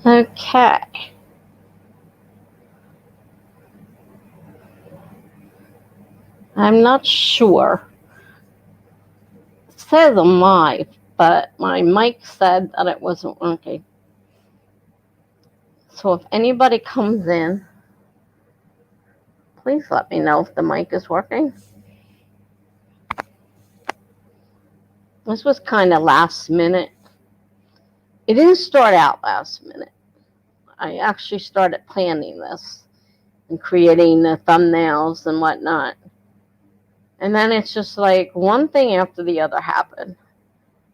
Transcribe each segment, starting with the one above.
Okay. I'm not sure. It says I'm live, but my mic said that it wasn't working. So if anybody comes in, please let me know if the mic is working. This was kind of last minute. It didn't start out last minute. I actually started planning this and creating the thumbnails and whatnot. And then it's just like one thing after the other happened.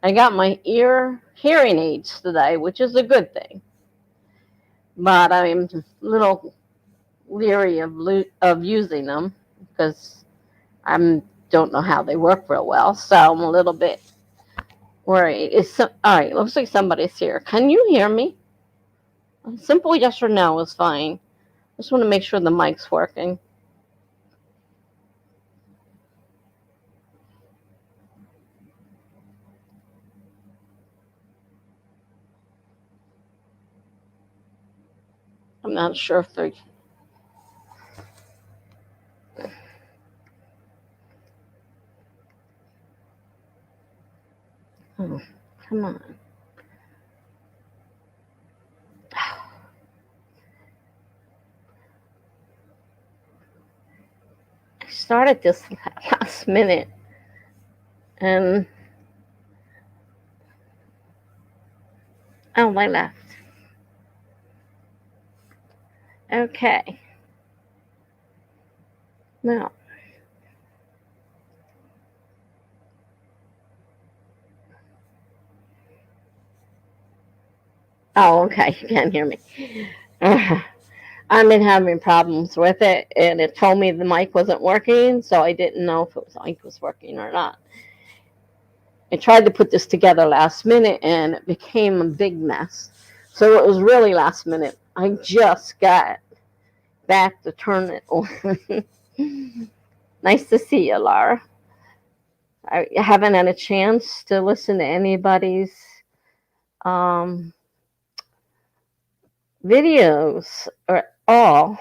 I got my hearing aids today, which is a good thing. But I'm a little leery of using them because I don't know how they work real well. So I'm a little bit worried. All right, looks like somebody's here. Can you hear me? A simple yes or no is fine. Just want to make sure the mic's working. I'm not sure if they're... Oh, come on. I started this last minute and oh, I left. Okay. Well. Oh, okay. You can't hear me. I've been having problems with it, and it told me the mic wasn't working, so I didn't know if the mic was working or not. I tried to put this together last minute, and it became a big mess. So it was really last minute. I just got back to turn it on. Nice to see you, Laura. I haven't had a chance to listen to anybody's videos or all.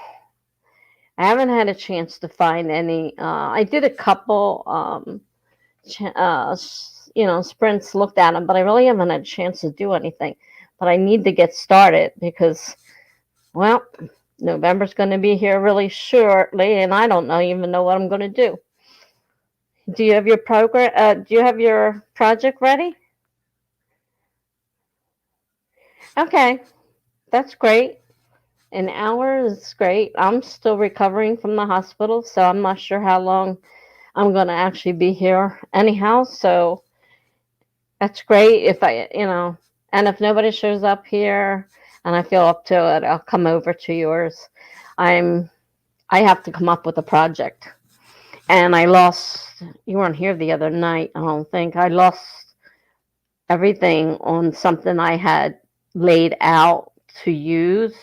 I haven't had a chance to find any. I did a couple, sprints, looked at them, but I really haven't had a chance to do anything. But I need to get started because, well, November's going to be here really shortly, and I don't even know what I'm going to do. Do you have your program? Do you have your project ready? Okay, that's great. An hour is great. I'm still recovering from the hospital, so I'm not sure how long I'm going to actually be here anyhow. So that's great. If and if nobody shows up here and I feel up to it, I'll come over to yours. I have to come up with a project. And you weren't here the other night, I don't think. I lost everything on something I had laid out to use.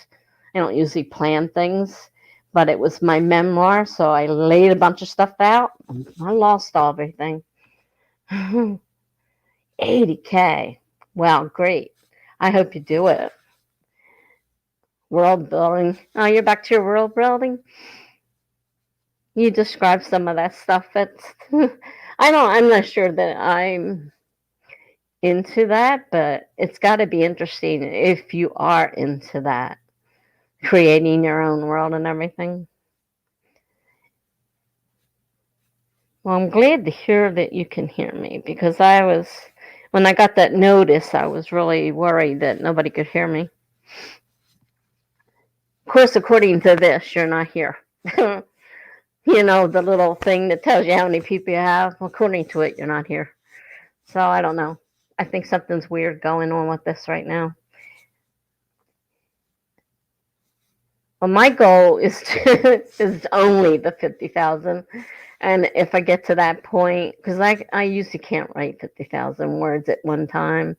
I don't usually plan things, but it was my memoir, so I laid a bunch of stuff out. I lost everything. 80K. Wow, great. I hope you do it. World building. Oh, you're back to your world building? You describe some of that stuff. I'm not sure that I'm into that, but it's got to be interesting if you are into that, creating your own world and everything. Well, I'm glad to hear that you can hear me because when I got that notice, I was really worried that nobody could hear me. Of course, according to this, you're not here. The little thing that tells you how many people you have. According to it, you're not here. So I don't know. I think something's weird going on with this right now. Well, my goal is only the 50,000. And if I get to that point, because I usually can't write 50,000 words at one time.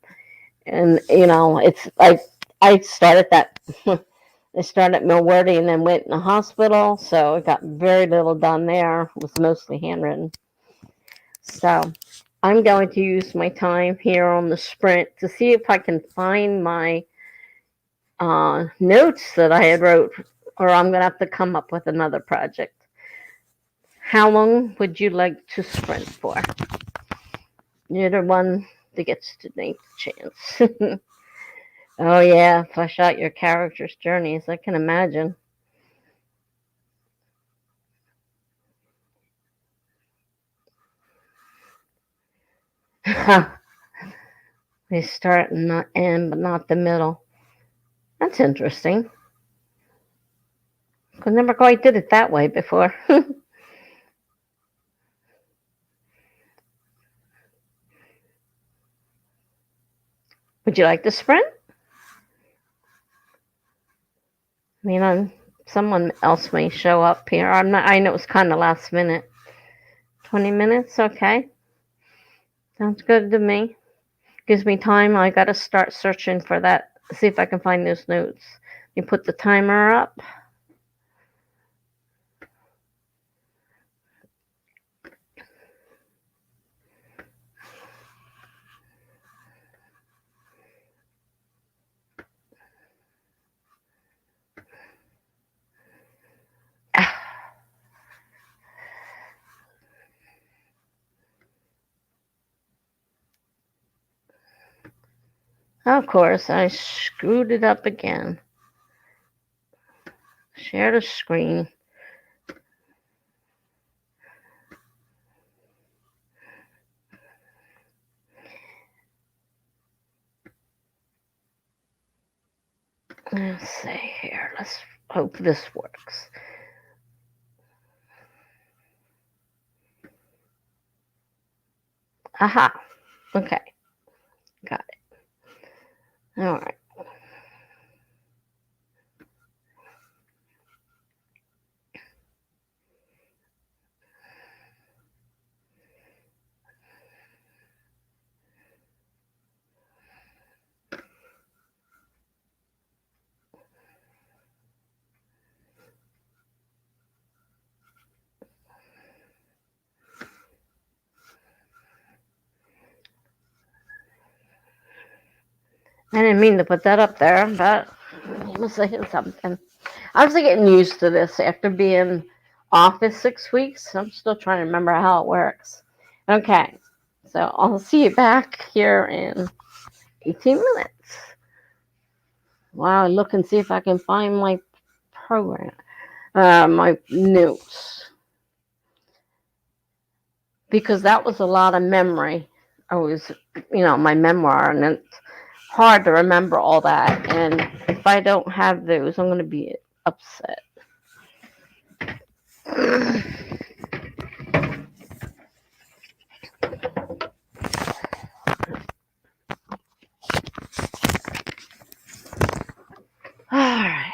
And, it's like I started that. I started Memoir and then went in the hospital. So I got very little done there. It was mostly handwritten. So I'm going to use my time here on the sprint to see if I can find my notes that I had wrote, or I'm going to have to come up with another project. How long would you like to sprint for? You're the one that gets to take the chance. Oh, yeah, flesh out your character's journeys. I can imagine. We start and not end, but not the middle. That's interesting. I never quite did it that way before. Would you like to sprint? I mean, someone else may show up here. I'm not. I know it's kind of last minute. 20 minutes, okay. Sounds good to me. Gives me time. I gotta start searching for that. See if I can find those notes. You put the timer up. Of course, I screwed it up again. Share the screen. Let's see here. Let's hope this works. Aha. Okay. Got it. All right. I didn't mean to put that up there, but I must have hit something. I was getting used to this after being off for 6 weeks. I'm still trying to remember how it works. Okay, so I'll see you back here in 18 minutes. Wow, look and see if I can find my program, my notes, because that was a lot of memory. I was, my memoir, and it's hard to remember all that. And if I don't have those, I'm going to be upset. All right.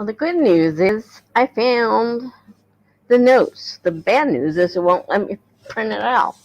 Well, the good news is I found the notes. The bad news is it won't let me print it out.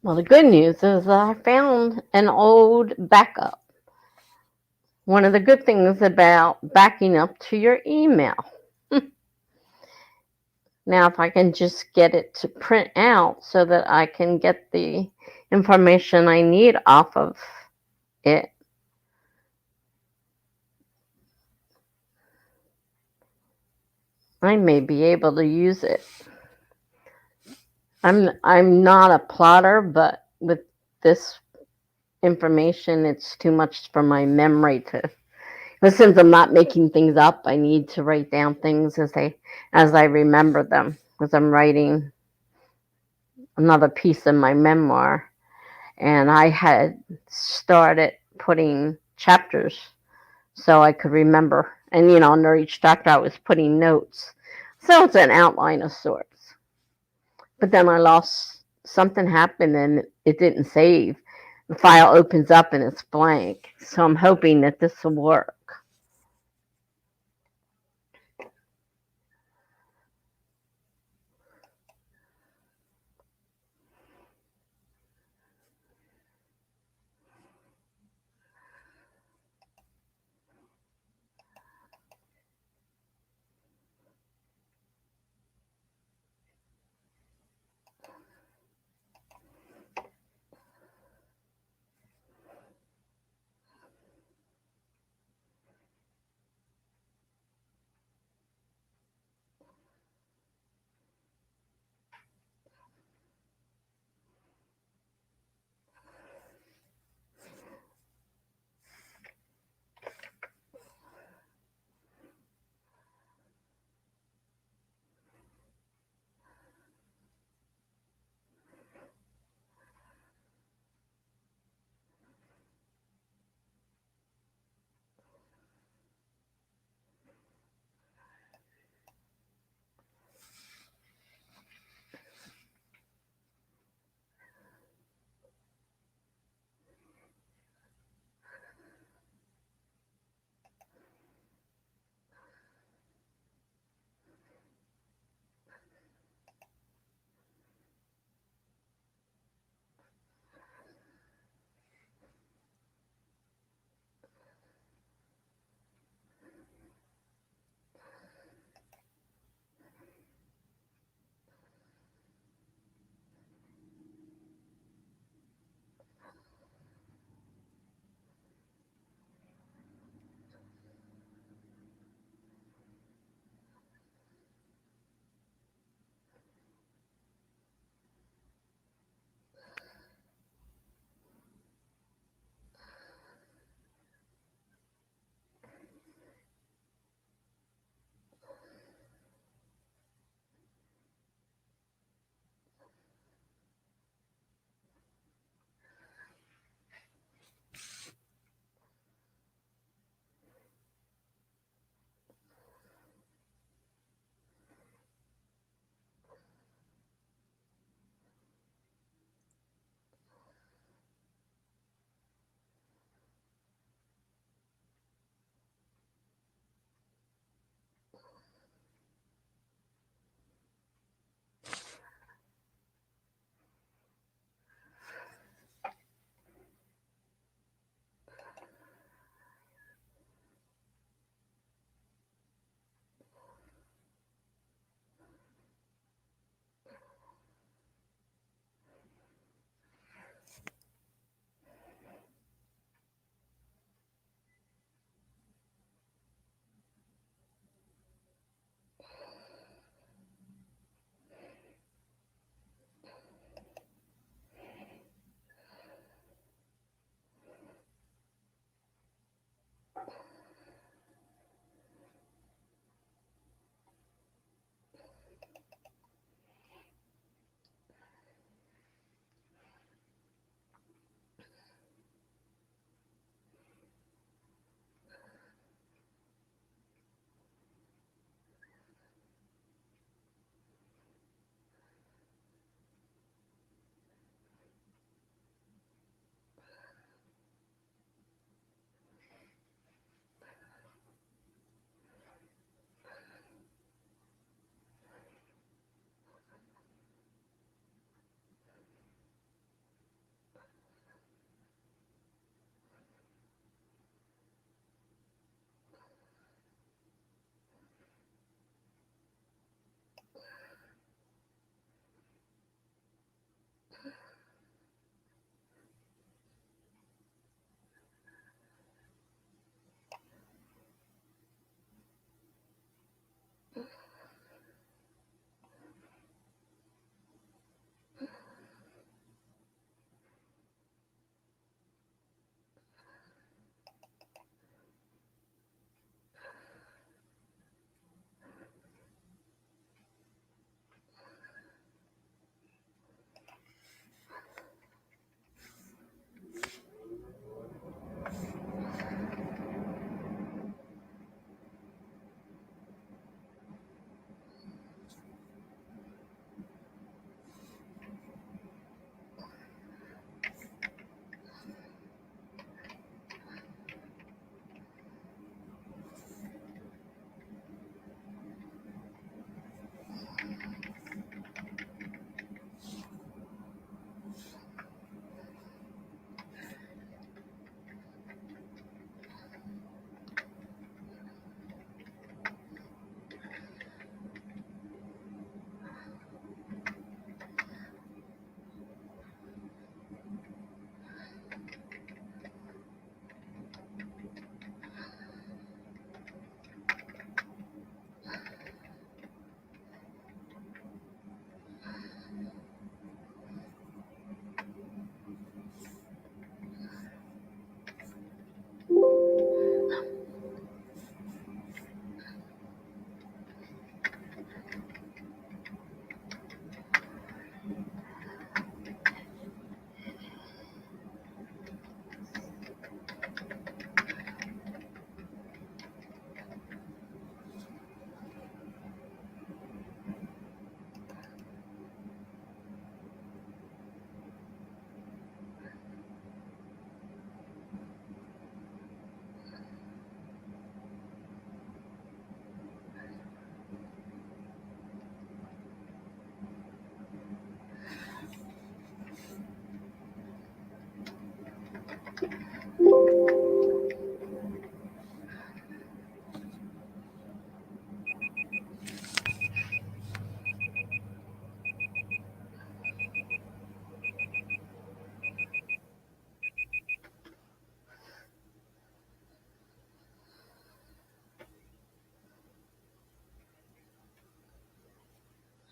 Well, the good news is I found an old backup. One of the good things about backing up to your email. Now, if I can just get it to print out so that I can get the information I need off of it, I may be able to use it. I'm not a plotter, but with this information, it's too much for my memory to But since I'm not making things up, I need to write down things as I remember them, because I'm writing another piece in my memoir, and I had started putting chapters so I could remember. And under each chapter I was putting notes, so it's an outline of sorts. But then I lost something happened and it didn't save. The file opens up and it's blank. So I'm hoping that this will work.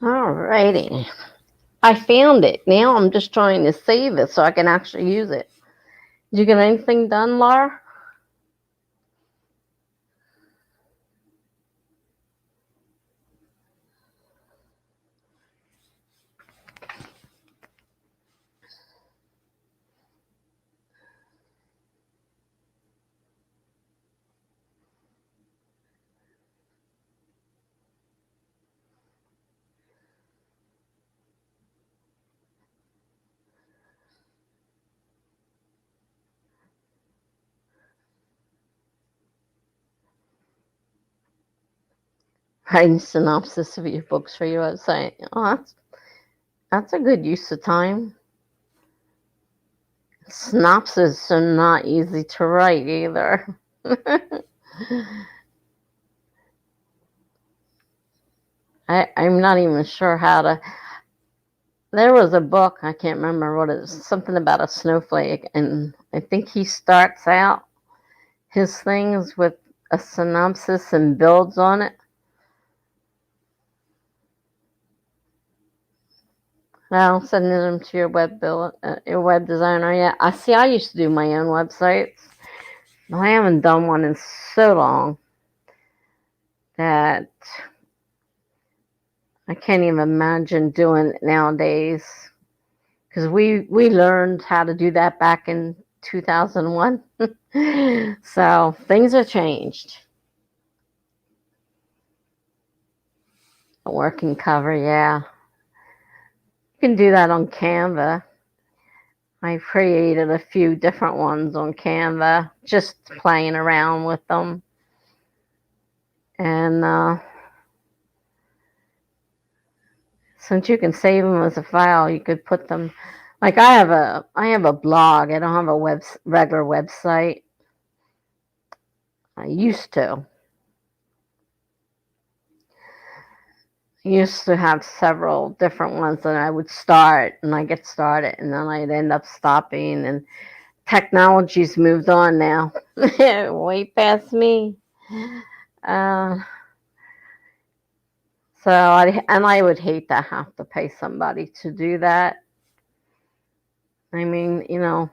Alrighty. I found it. Now I'm just trying to save it so I can actually use it. Did you get anything done, Laura? Writing synopsis of your books for your website. Oh, that's a good use of time. Synopses are not easy to write either. I'm not even sure how to. There was a book, I can't remember what it is, something about a snowflake, and I think he starts out his things with a synopsis and builds on it. I'll send them to your web designer. Yeah, I see. I used to do my own websites. I haven't done one in so long that I can't even imagine doing it nowadays. Because we learned how to do that back in 2001. So things have changed. A working cover, yeah. You can do that on Canva. I created a few different ones on Canva, just playing around with them. And since you can save them as a file, you could put them. Like I have a blog. I don't have a regular website. I used to. Used to have several different ones that I would start, and I get started, and then I'd end up stopping. And technology's moved on now, way past me. Uh, so I would hate to have to pay somebody to do that. I mean,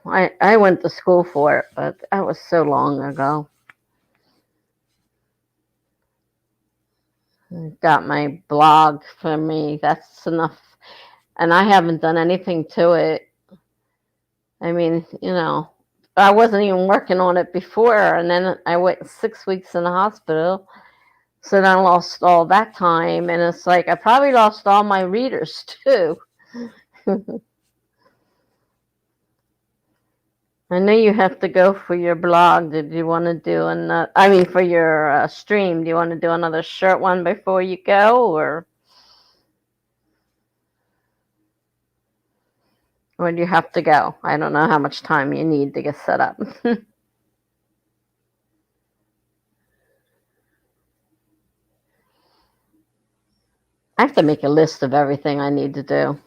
I went to school for it, but that was so long ago. Got my blog for me. That's enough. And I haven't done anything to it. I mean, I wasn't even working on it before. And then I went 6 weeks in the hospital. So then I lost all that time. And it's like, I probably lost all my readers too. I know you have to go for your blog. Did you want to do for your stream, do you want to do another short one before you go, or do you have to go? I don't know how much time you need to get set up. I have to make a list of everything I need to do.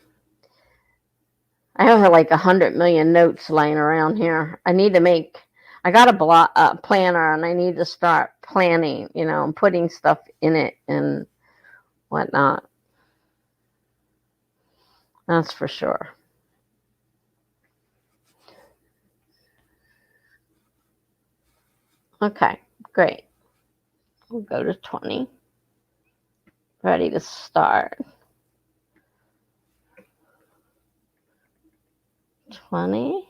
I have like 100 million notes laying around here. I got a planner, and I need to start planning, and putting stuff in it and whatnot. That's for sure. Okay, great. We'll go to 20. Ready to start. 20.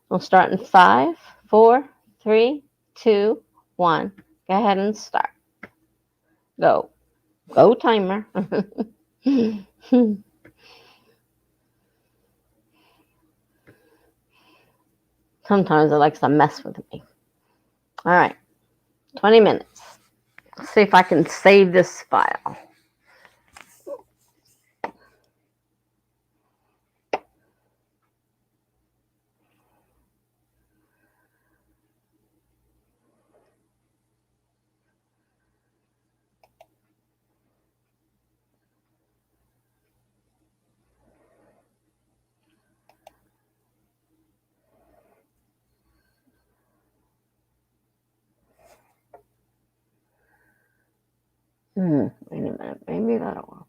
We'll start in 5, 4, 3, 2, 1. Go ahead and start. Go. Go, timer. Sometimes it likes to mess with me. All right. 20 minutes. Let's see if I can save this file. Wait a minute. Maybe that'll work.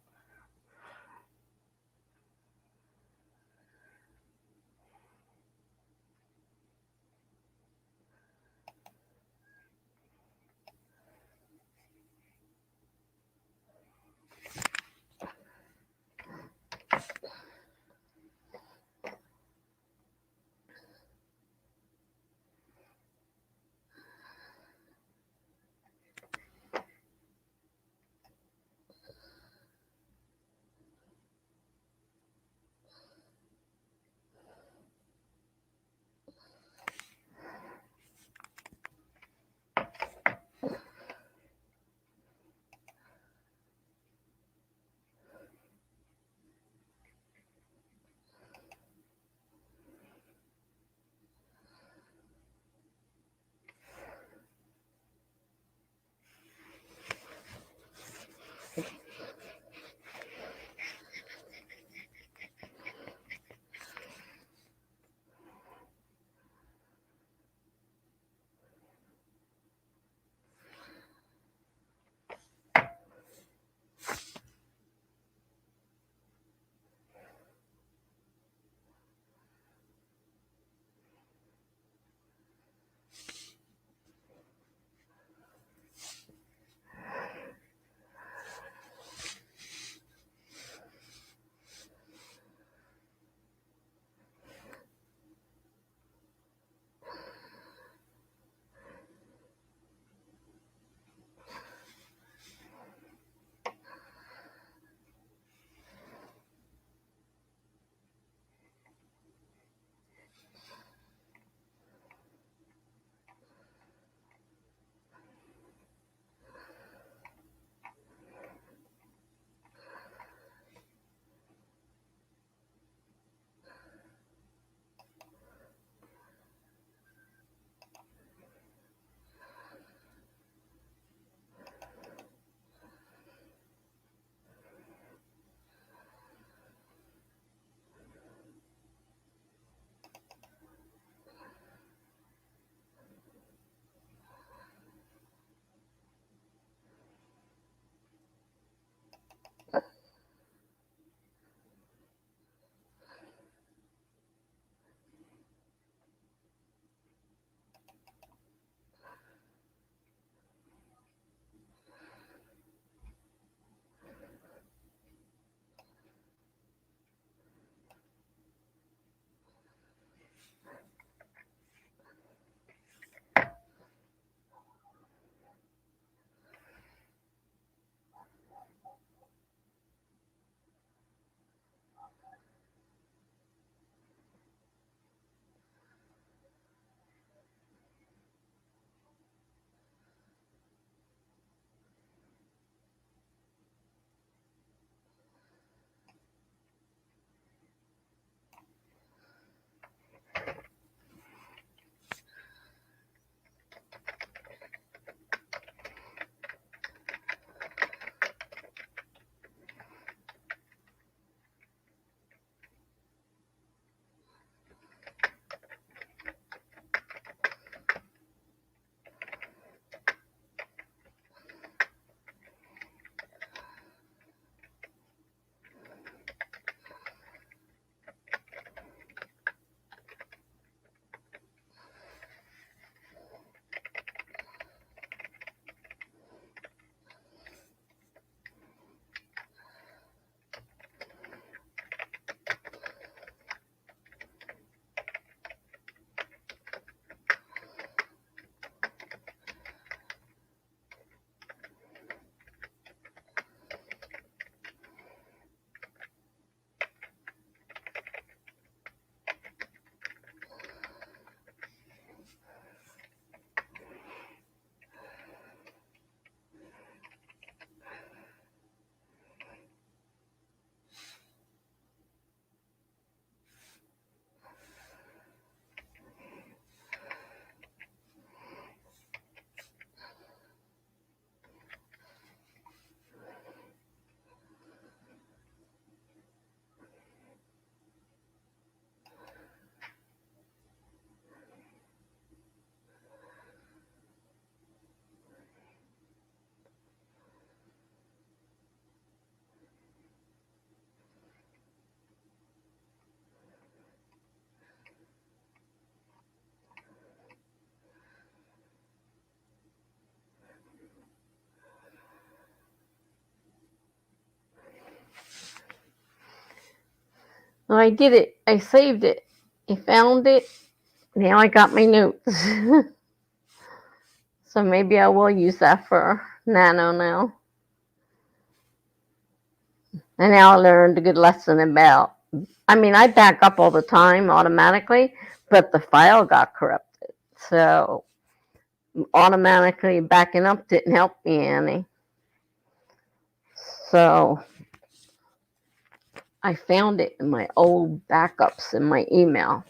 So I did it. I saved it. I found it. Now I got my notes. So maybe I will use that for Nano now. And now I learned a good lesson about, I back up all the time automatically, but the file got corrupted. So automatically backing up didn't help me any. So I found it in my old backups in my email.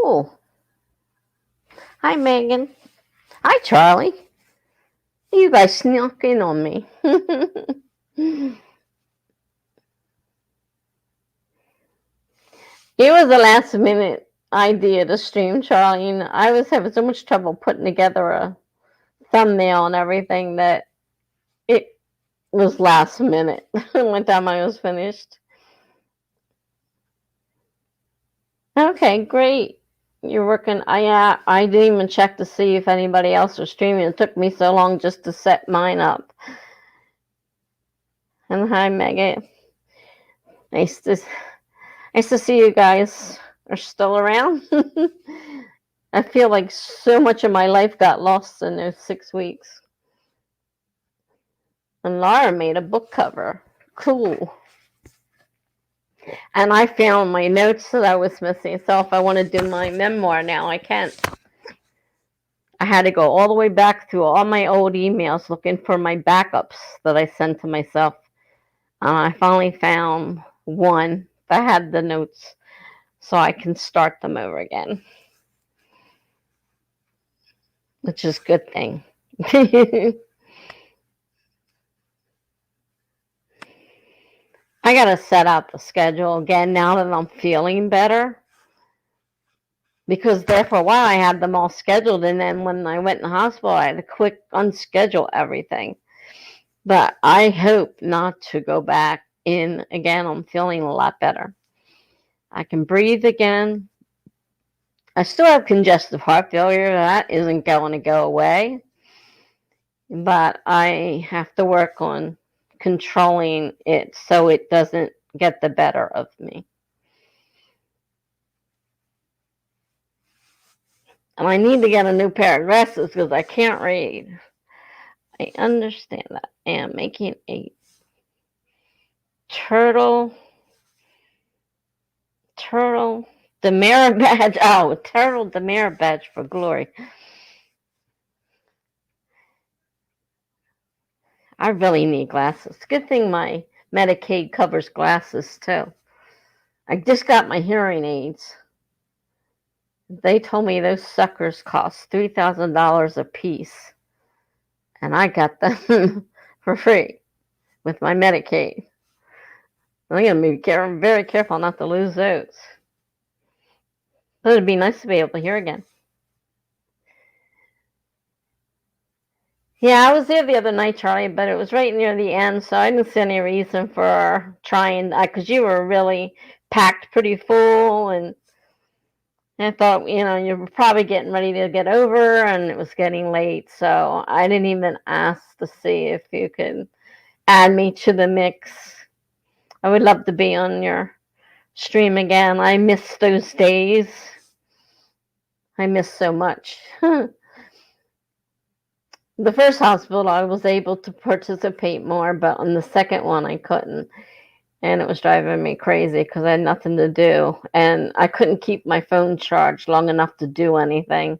Cool. Hi, Megan. Hi, Charlie. You guys snuck in on me. It was a last minute idea to stream, Charlie, and I was having so much trouble putting together a thumbnail and everything that it was last minute one time I was finished. Okay, great. You're working. I didn't even check to see if anybody else was streaming. It took me so long just to set mine up. And hi, Megan. Nice to see you guys are still around. I feel like so much of my life got lost in those 6 weeks. And Laura made a book cover. Cool. And I found my notes that I was missing. So if I want to do my memoir now, I can't. I had to go all the way back through all my old emails looking for my backups that I sent to myself. I finally found one that had the notes so I can start them over again, which is a good thing. I got to set out the schedule again now that I'm feeling better. Because there for a while I had them all scheduled, and then when I went in the hospital, I had to quick unschedule everything. But I hope not to go back in again. I'm feeling a lot better. I can breathe again. I still have congestive heart failure. That isn't going to go away. But I have to work on controlling it so it doesn't get the better of me. And I need to get a new pair of glasses because I can't read. I understand that. I am making a turtle demerit badge. Oh, turtle demerit badge for glory. I really need glasses. Good thing my Medicaid covers glasses too. I just got my hearing aids. They told me those suckers cost $3,000 a piece, and I got them for free with my Medicaid. I'm going to be very careful not to lose those. But it'd be nice to be able to hear again. Yeah, I was there the other night, Charlie, but it was right near the end, so I didn't see any reason for trying, because you were really packed pretty full, and I thought, you were probably getting ready to get over, and it was getting late, so I didn't even ask to see if you could add me to the mix. I would love to be on your stream again. I miss those days. I miss so much. The first hospital, I was able to participate more, but on the second one, I couldn't. And it was driving me crazy because I had nothing to do. And I couldn't keep my phone charged long enough to do anything.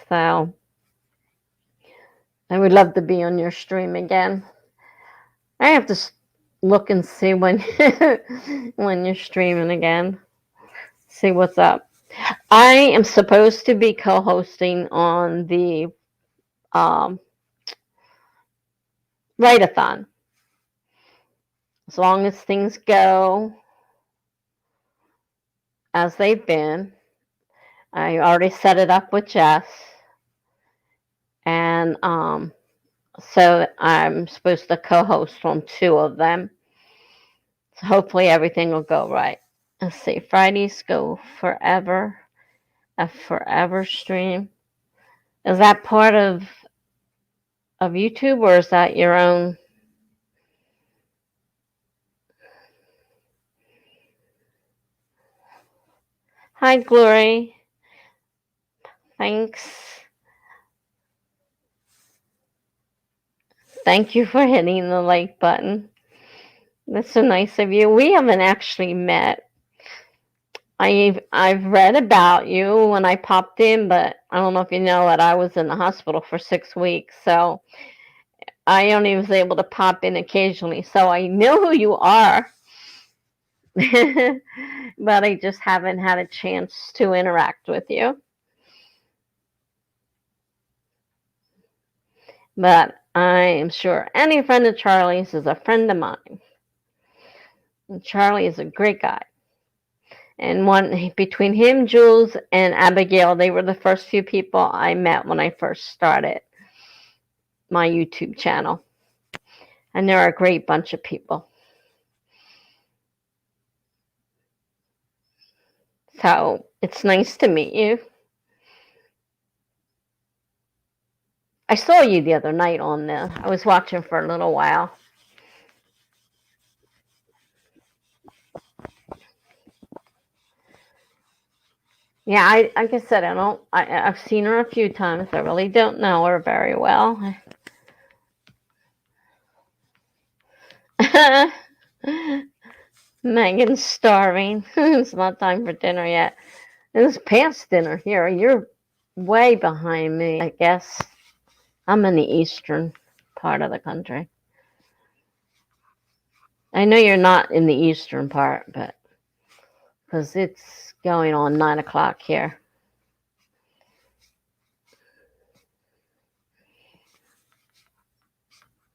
So I would love to be on your stream again. I have to look and see when when you're streaming again. See what's up. I am supposed to be co-hosting on the write-a-thon. As long as things go as they've been. I already set it up with Jess. And so I'm supposed to co-host on 2 of them. So hopefully everything will go right. Let's see. Fridays go forever. A forever stream. Is that part of YouTube, or is that your own? Hi, Glory. Thanks. Thank you for hitting the like button. That's so nice of you. We haven't actually met. I've read about you when I popped in, but I don't know if you know that I was in the hospital for 6 weeks, so I only was able to pop in occasionally. So I know who you are. But I just haven't had a chance to interact with you. But I am sure any friend of Charlie's is a friend of mine. And Charlie is a great guy. And one between him, Jules, and Abigail, they were the first few people I met when I first started my YouTube channel. And they're a great bunch of people. So it's nice to meet you. I saw you the other night on the. I was watching for a little while. Yeah, like I said, I've seen her a few times. I really don't know her very well. Megan's starving. It's not time for dinner yet. It's past dinner here. You're way behind me, I guess. I'm in the eastern part of the country. I know you're not in the eastern part, but because it's going on 9 o'clock here.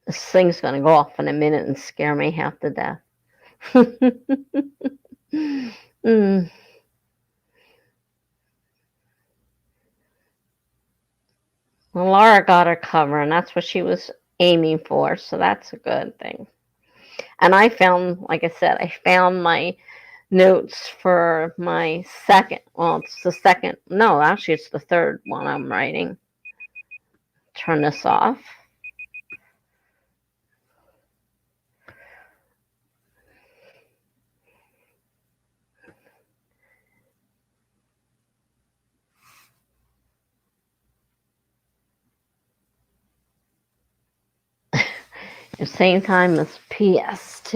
This thing's going to go off in a minute and scare me half to death. mm. Well, Laura got her cover, and that's what she was aiming for, so that's a good thing. And I found, like I said, I found my notes for my second, well, it's the second, no, actually, it's the third one I'm writing. Turn this off. The same time as PST.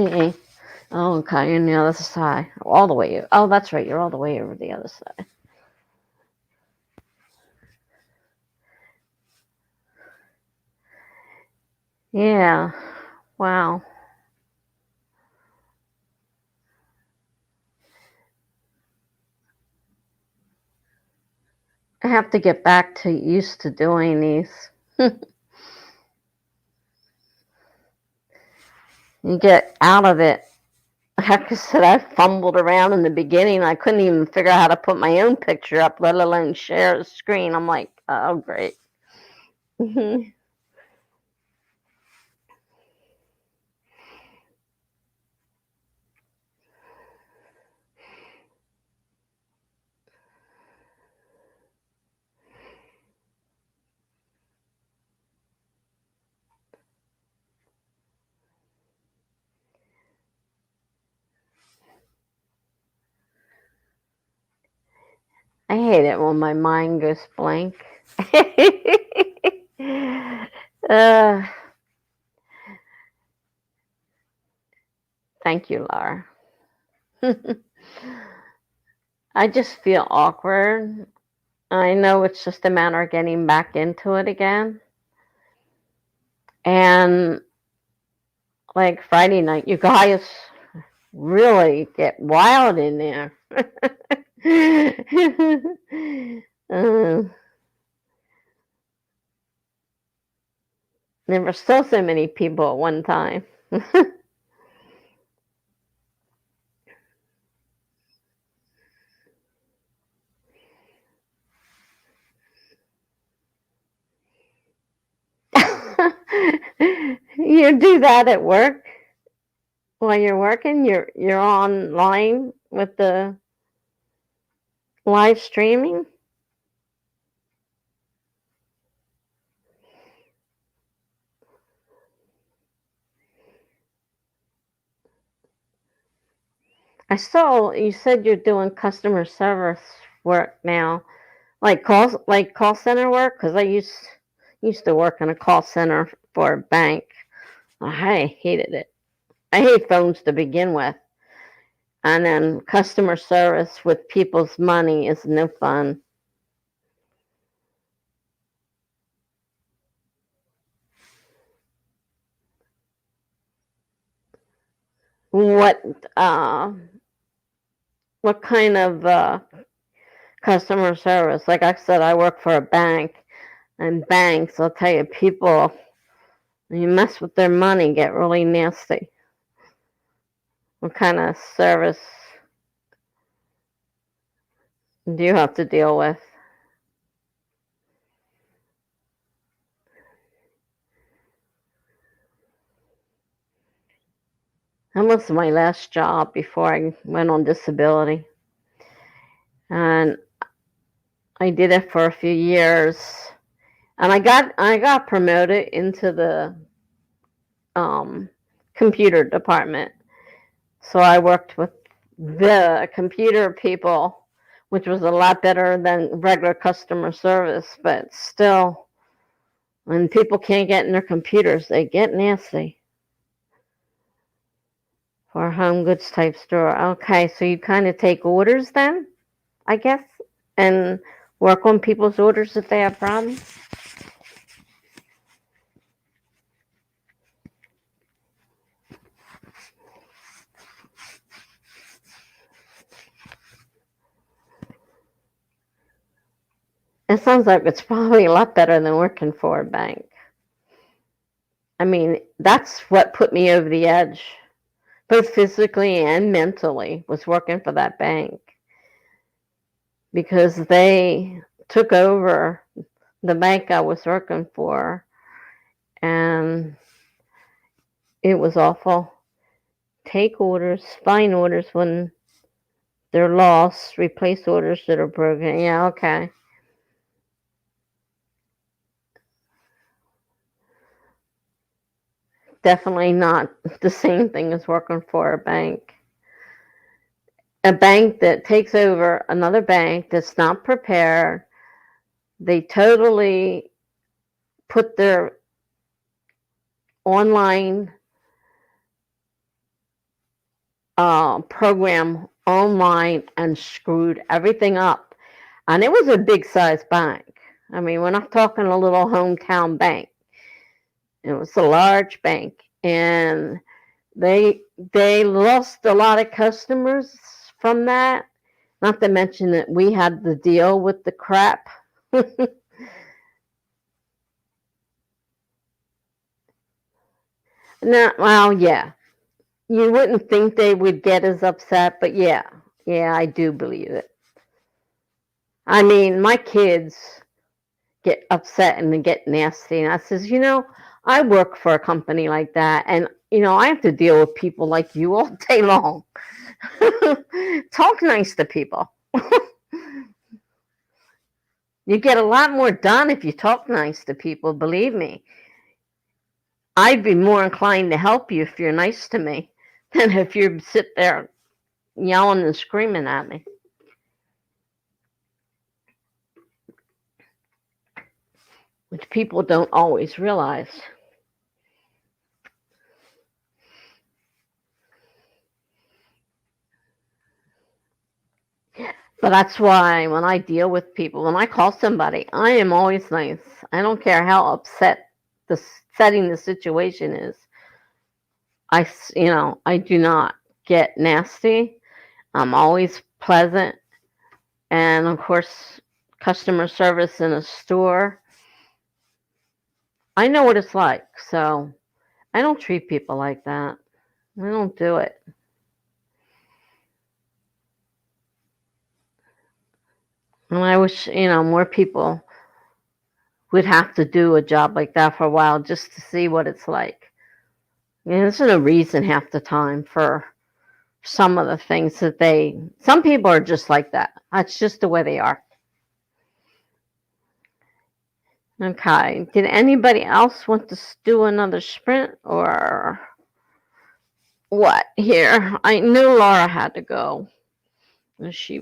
Oh, okay, on the other side. All the way. Oh, that's right. You're all the way over the other side. Yeah. Wow. I have to get back to used to doing these. You get out of it. Like I said, I fumbled around in the beginning. I couldn't even figure out how to put my own picture up, let alone share a screen. I'm like, oh, great. I hate it when my mind goes blank. uh, Thank you, Laura. I just feel awkward. I know it's just a matter of getting back into it again. And like Friday night, you guys really get wild in there. uh, there were so many people at one time. You do that at work while you're working. You're online with the live streaming. I saw you said you're doing customer service work now, like call center work. Because I used to work in a call center for a bank. I hated it. I hate phones to begin with, and then customer service with people's money is no fun. What? what kind of customer service? Like I said, I work for a bank, and banks, I'll tell you, people, when you mess with their money, get really nasty. What kind of service do you have to deal with? That was my last job before I went on disability. And I did it for a few years. And I got promoted into the um, computer department. So I worked with the computer people, which was a lot better than regular customer service. But still, when people can't get in their computers, they get nasty. For a home goods type store. Okay, so you kind of take orders then, I guess, and work on people's orders if they have problems. It sounds like it's probably a lot better than working for a bank. I mean, that's what put me over the edge, both physically and mentally, was working for that bank because they took over the bank I was working for, and it was awful. Take orders, find orders when they're lost, replace orders that are broken. Yeah, okay. Definitely not the same thing as working for a bank. A bank that takes over another bank that's not prepared, they totally put their online program online and screwed everything up. And it was a big size bank. I mean, we're not talking a little hometown bank. It was a large bank, and they lost a lot of customers from that. Not to mention that we had to deal with the crap. No, well, yeah. You wouldn't think they would get as upset, but yeah. Yeah, I do believe it. I mean, my kids get upset and they get nasty. And I says, I work for a company like that, and I have to deal with people like you all day long. Talk nice to people. You get a lot more done if you talk nice to people, believe me. I'd be more inclined to help you if you're nice to me than if you sit there yelling and screaming at me. Which people don't always realize. But that's why when I deal with people, when I call somebody, I am always nice. I don't care how upsetting the situation is. I do not get nasty. I'm always pleasant. And of course, customer service in a store, I know what it's like. So I don't treat people like that. I don't do it. And I wish, more people would have to do a job like that for a while just to see what it's like. There's no reason half the time for some of the things some people are just like that. That's just the way they are. Okay. Did anybody else want to do another sprint or what here? I knew Laura had to go. She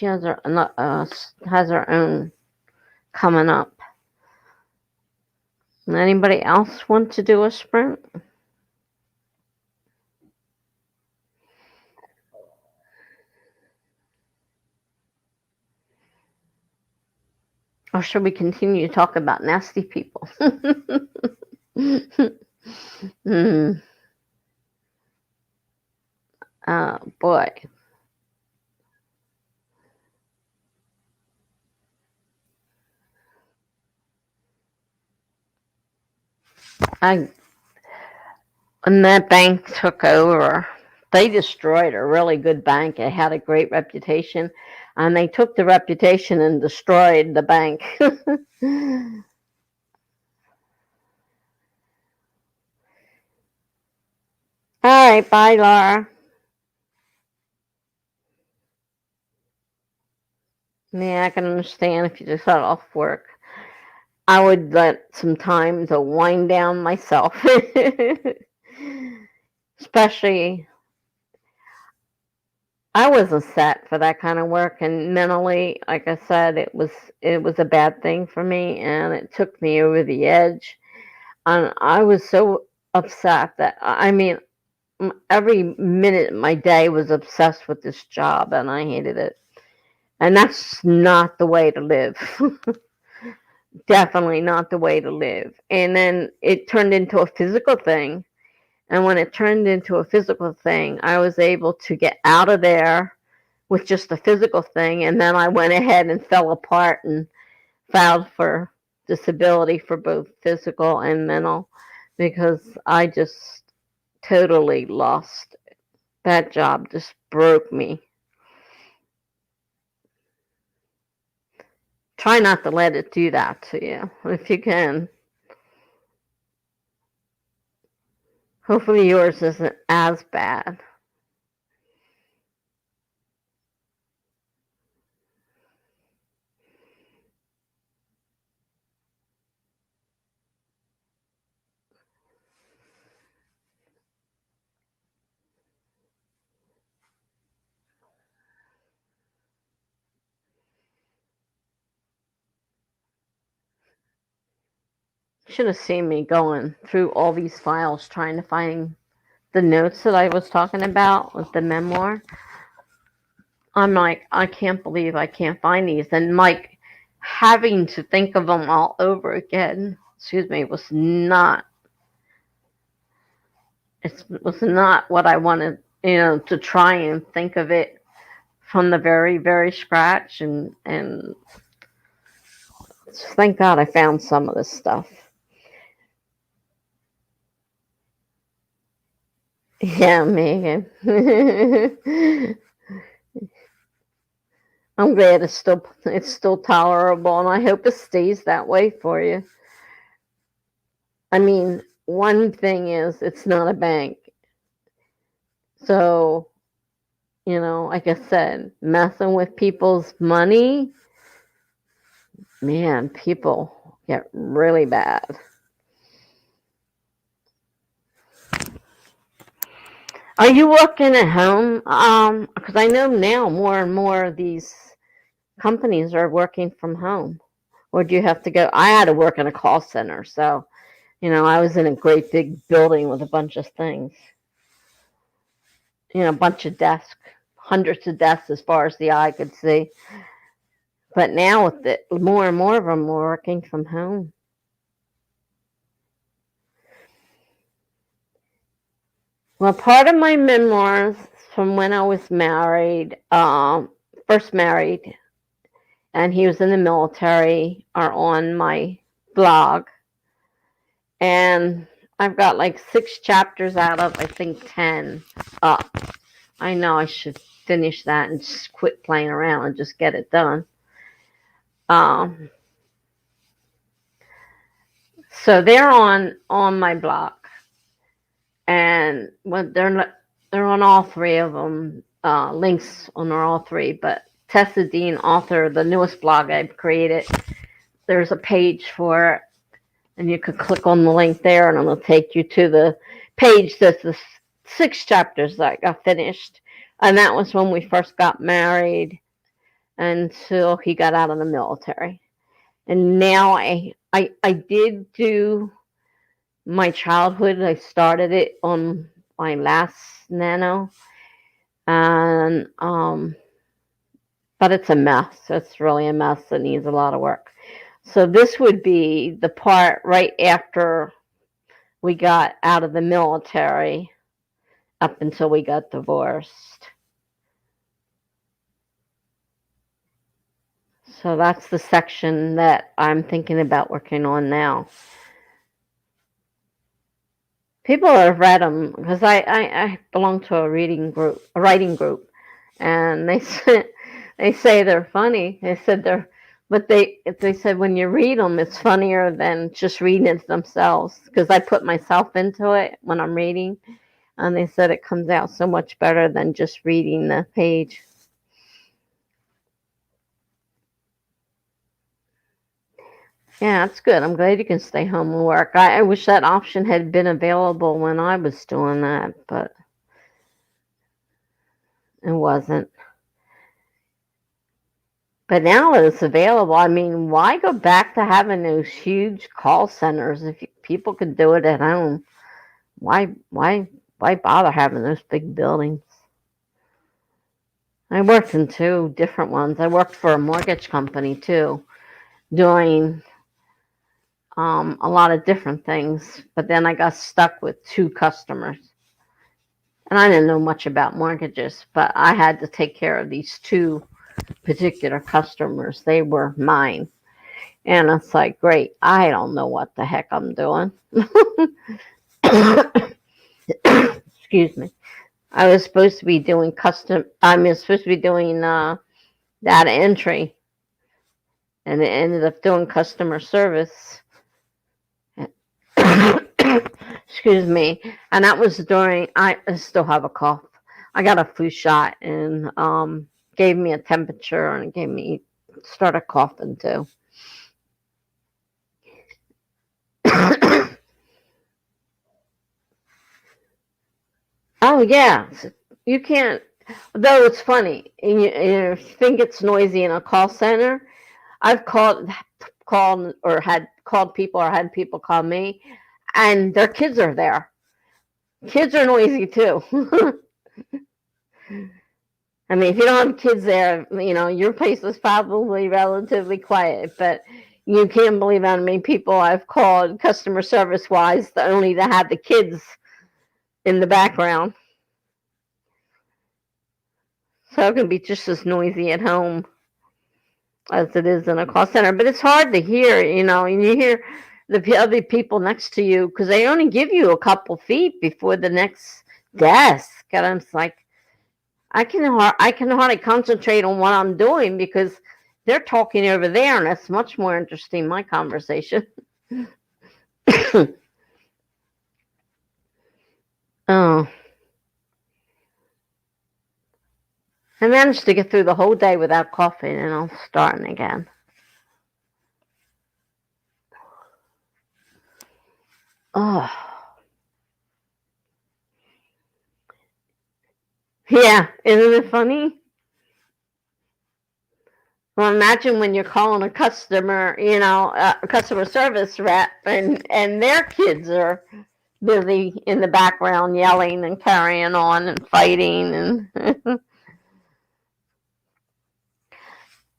has her own coming up. Anybody else want to do a sprint? Or should we continue to talk about nasty people? Oh, boy. when that bank took over, they destroyed a really good bank. It had a great reputation, and they took the reputation and destroyed the bank. All right, bye, Laura. Yeah, I can understand if you just got off work. I would let some time to wind down myself. Especially, I wasn't set for that kind of work, and mentally, like I said, it was a bad thing for me, and it took me over the edge. And I was so upset that I mean, every minute of my day was obsessed with this job, and I hated it. And that's not the way to live. Definitely not the way to live. And then it turned into a physical thing. And when it turned into a physical thing, I was able to get out of there with just a physical thing. And then I went ahead and fell apart and filed for disability for both physical and mental because I just totally lost it. That job just broke me. Try not to let it do that to you if you can. Hopefully yours isn't as bad. Should have seen me going through all these files trying to find the notes that I was talking about with the memoir. I'm like, I can't believe I can't find these. And like having to think of them all over again, excuse me, was not what I wanted, to try and think of it from the very, very scratch and thank God I found some of this stuff. Yeah, Megan. I'm glad it's still tolerable, and I hope it stays that way for you. I mean, one thing is it's not a bank, so like I said, messing with people's money, man, people get really bad. Are you working at home? Because I know now more and more of these companies are working from home. Or do you have to go? I had to work in a call center, so I was in a great big building with a bunch of things. A bunch of desks, hundreds of desks as far as the eye could see. But now with it, more and more of them are working from home. Well, part of my memoirs from when I was married, first married, and he was in the military, are on my blog. And I've got like 6 chapters out of, I think, 10 up. I know I should finish that and just quit playing around and just get it done. So they're on my blog, and they're on all 3 of them. Links on all 3, but Tessa Dean, author, the newest blog I've created, there's a page for it, and you could click on the link there, and it'll take you to the page that's the 6 chapters that I got finished, and that was when we first got married until he got out of the military. And now I did do my childhood. I started it on my last nano, and but it's a mess. It's really a mess that needs a lot of work. So this would be the part right after we got out of the military up until we got divorced. So that's the section that I'm thinking about working on now. People have read them because I belong to a writing group, and they say they're funny. They said but they said when you read them, it's funnier than just reading it themselves. Because I put myself into it when I'm reading, and they said it comes out so much better than just reading the page. Yeah, that's good. I'm glad you can stay home and work. I wish that option had been available when I was doing that, but it wasn't. But now that it's available, I mean, why go back to having those huge call centers if people could do it at home? Why bother having those big buildings? I worked in two different ones. I worked for a mortgage company too, doing a lot of different things. But then I got stuck with two customers, and I didn't know much about mortgages, but I had to take care of these two particular customers. They were mine. And it's like, great, I don't know what the heck I'm doing. Excuse me. I was supposed to be doing supposed to be doing data entry, and it ended up doing customer service. Excuse me. And that was I still have a cough. I got a flu shot and gave me a temperature and started coughing too. Oh yeah, you can't. Though it's funny, you think it's noisy in a call center. I've called or had called people or had people call me, and their kids are there. Kids are noisy too. I mean, if you don't have kids there, your place is probably relatively quiet. But you can't believe how many people I've called customer service wise only to have the kids in the background. So it can be just as noisy at home as it is in a call center. But it's hard to hear, and you hear the other people next to you because they only give you a couple feet before the next desk. And I'm like, I can hardly concentrate on what I'm doing because they're talking over there, and that's much more interesting, my conversation. Oh, I managed to get through the whole day without coughing, and I'm starting again. Oh, yeah, isn't it funny? Well, imagine when you're calling a customer, a customer service rep, and their kids are busy in the background yelling and carrying on and fighting and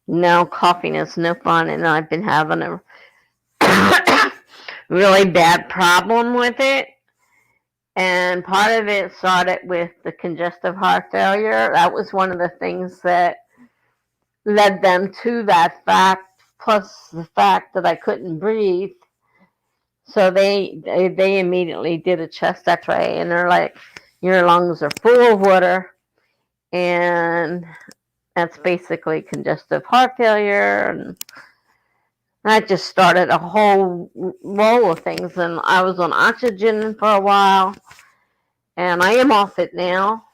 no, coughing is no fun, and I've been having a really bad problem with it. And part of it started with the congestive heart failure. That was one of the things that led them to that fact, plus the fact that I couldn't breathe. So they immediately did a chest X-ray, and they're like, your lungs are full of water, and that's basically congestive heart failure. And that just started a whole roll of things. And I was on oxygen for a while, and I am off it now,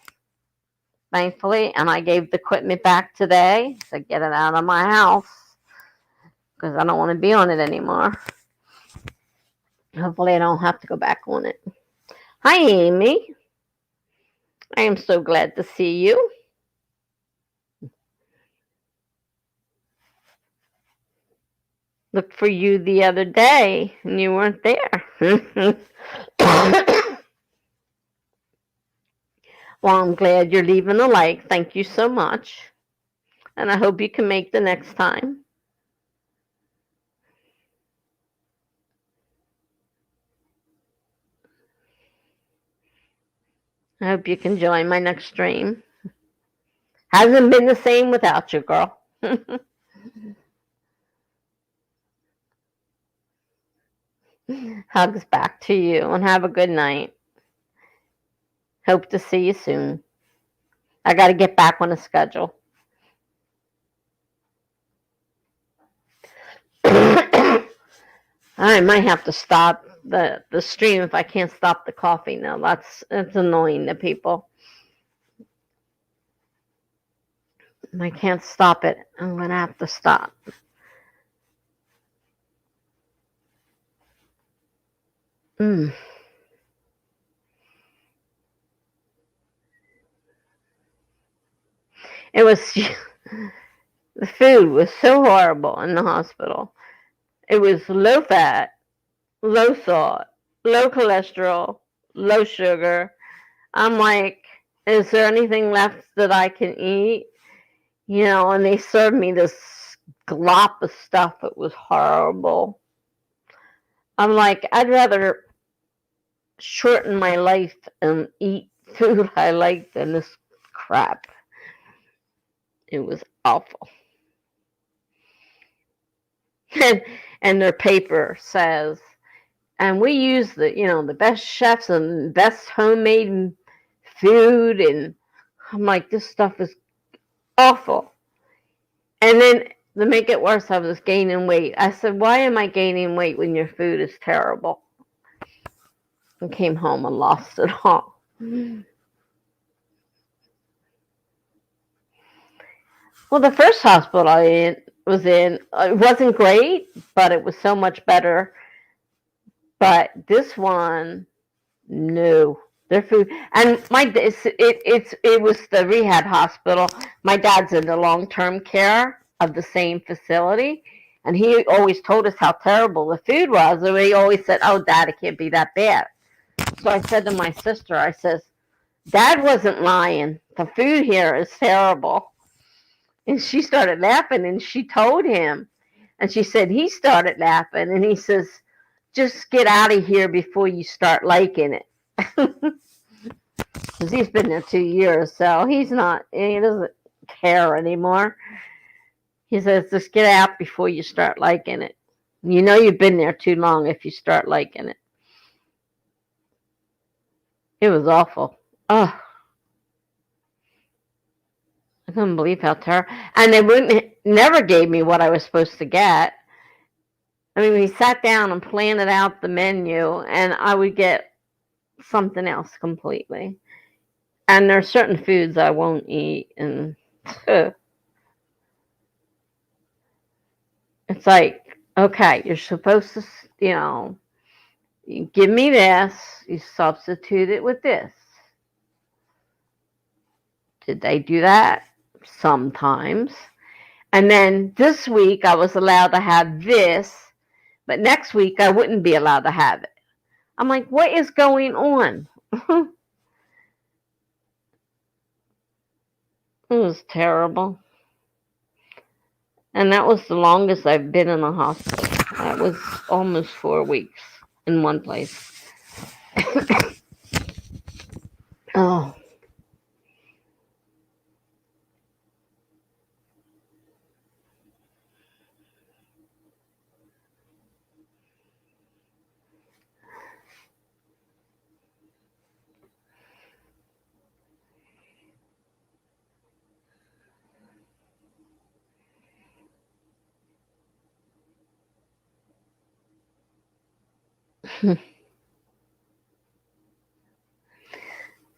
thankfully. And I gave the equipment back today to get it out of my house because I don't want to be on it anymore. Hopefully, I don't have to go back on it. Hi, Amy. I am so glad to see you. Looked for you the other day, and you weren't there. Well, I'm glad you're leaving a like. Thank you so much. And I hope you can make the next time. I hope you can join my next stream. Hasn't been the same without you, girl. Hugs back to you, and have a good night. Hope to see you soon. I got to get back on the schedule. I might have to stop the stream if I can't stop the coffee now. It's annoying to people. I can't stop it. I'm going to have to stop. Mm. It was, the food was so horrible in the hospital. It was low fat, low salt, low cholesterol, low sugar. I'm like, is there anything left that I can eat? You know, and they served me this glop of stuff. It was horrible. I'm like, I'd rather shorten my life and eat food I like than this crap. It was awful. And their paper says, and we use the best chefs and best homemade food, and I'm like, this stuff is awful. And then to make it worse, I was gaining weight. I said, why am I gaining weight when your food is terrible? And came home and lost it all. Well, the first hospital I was in, it wasn't great, but it was so much better. But this one, no, their food, and it was the rehab hospital. My dad's in the long-term care of the same facility, and he always told us how terrible the food was, and he always said, "Oh, Dad, it can't be that bad." So I said to my sister, I says, "Dad wasn't lying. The food here is terrible." And she started laughing, and she told him, and she said he started laughing, and he says, just get out of here before you start liking it. Because he's been there 2 years, so he doesn't care anymore. He says, just get out before you start liking it. You know you've been there too long if you start liking it. It was awful. Oh, I couldn't believe how terrible. And they never gave me what I was supposed to get. I mean, we sat down and planned out the menu, and I would get something else completely. And there are certain foods I won't eat, and it's like, okay, you're supposed to, you give me this, you substitute it with this. Did they do that? Sometimes. And then this week I was allowed to have this, but next week I wouldn't be allowed to have it. I'm like, what is going on? It was terrible. And that was the longest I've been in a hospital. That was almost 4 weeks in one place. Oh.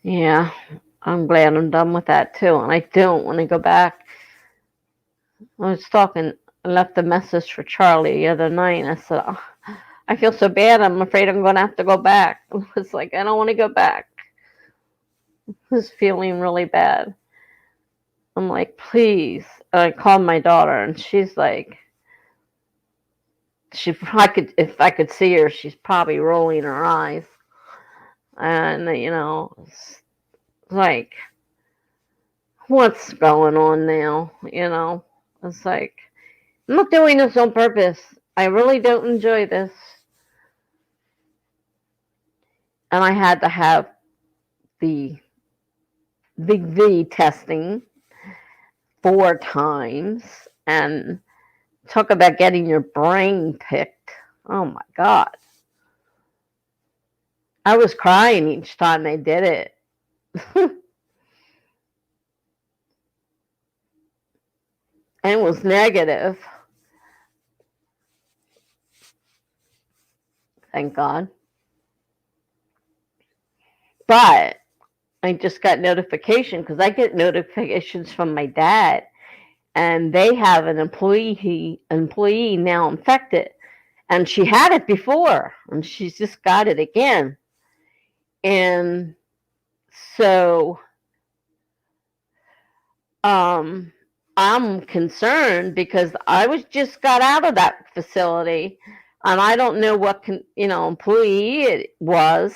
Yeah, I'm glad I'm done with that too, and I don't want to go back. I left a message for Charlie the other night, and I said, oh, I feel so bad, I'm afraid I'm going to have to go back. It's like, I don't want to go back. I was feeling really bad. I'm like, please. And I called my daughter, and she's like, if I could see her, she's probably rolling her eyes. And, it's like, what's going on now? It's like, I'm not doing this on purpose. I really don't enjoy this. And I had to have the testing 4 times, and talk about getting your brain picked. Oh my God. I was crying each time they did it. And it was negative. Thank God. But I just got notification because I get notifications from my dad, and they have an employee now infected, and she had it before, and she's just got it again. And so I'm concerned because I was just got out of that facility, and I don't know what employee it was.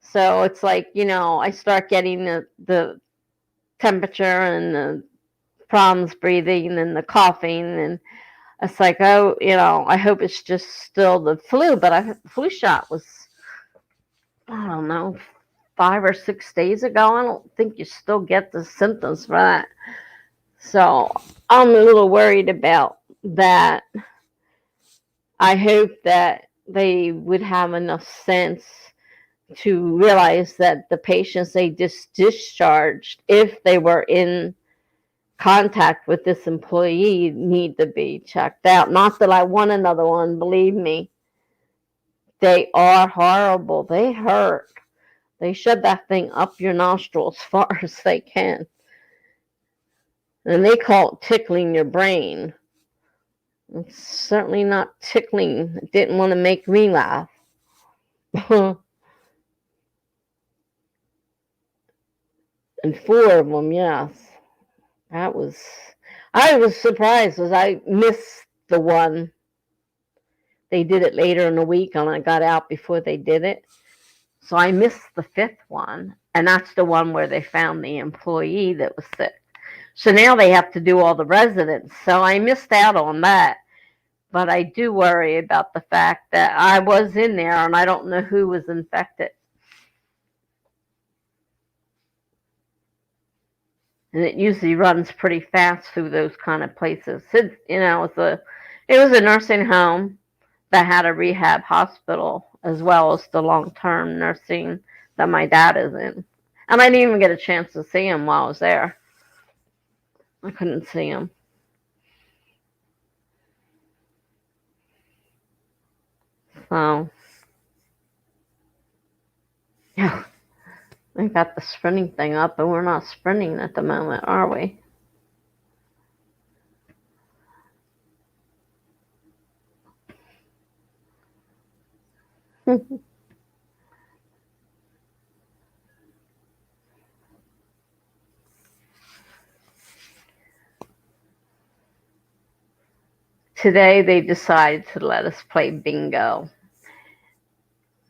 So it's like, I start getting the temperature and the problems breathing and the coughing, and it's like, oh, I hope it's just still the flu. But flu shot was, I don't know, 5 or 6 days ago. I don't think you still get the symptoms for that. So I'm a little worried about that. I hope that they would have enough sense to realize that the patients they discharged, if they were in contact with this employee, need to be checked out. Not that I want another one, believe me. They are horrible. They hurt. They shove that thing up your nostril as far as they can. And they call it tickling your brain. It's certainly not tickling. It didn't want to make me laugh. And 4 of them, yes. I was surprised because I missed the one. They did it later in the week, and I got out before they did it. So I missed the 5th one, and that's the one where they found the employee that was sick. So now they have to do all the residents. So I missed out on that. But I do worry about the fact that I was in there, and I don't know who was infected. And it usually runs pretty fast through those kind of places. It was a nursing home that had a rehab hospital as well as the long-term nursing that my dad is in. And I didn't even get a chance to see him while I was there. I couldn't see him. So, yeah, I got the sprinting thing up, but we're not sprinting at the moment, are we? Today they decided to let us play bingo.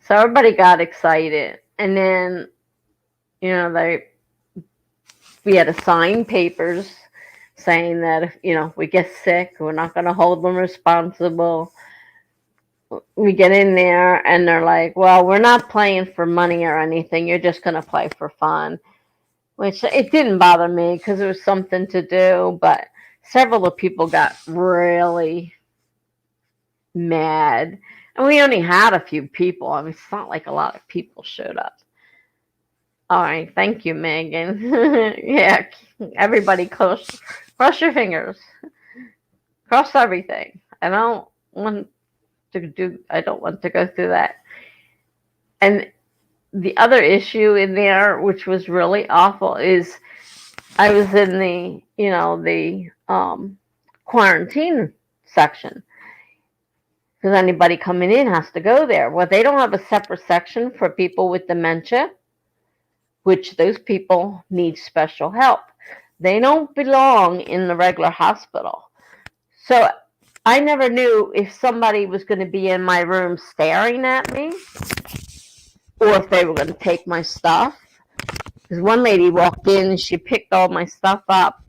So everybody got excited. And then, we had to sign papers saying that if we get sick, we're not going to hold them responsible. We get in there and they're like, well, we're not playing for money or anything. You're just going to play for fun. Which it didn't bother me because it was something to do. But several of people got really mad. And we only had a few people. I mean, it's not like a lot of people showed up. All right, thank you, Megan. Yeah, everybody cross your fingers. Cross everything. I don't want to go through that. And the other issue in there, which was really awful, is I was in the quarantine section. Because anybody coming in has to go there. Well, they don't have a separate section for people with dementia, which those people need special help. They don't belong in the regular hospital. So I never knew if somebody was going to be in my room staring at me or if they were going to take my stuff. Because one lady walked in and she picked all my stuff up.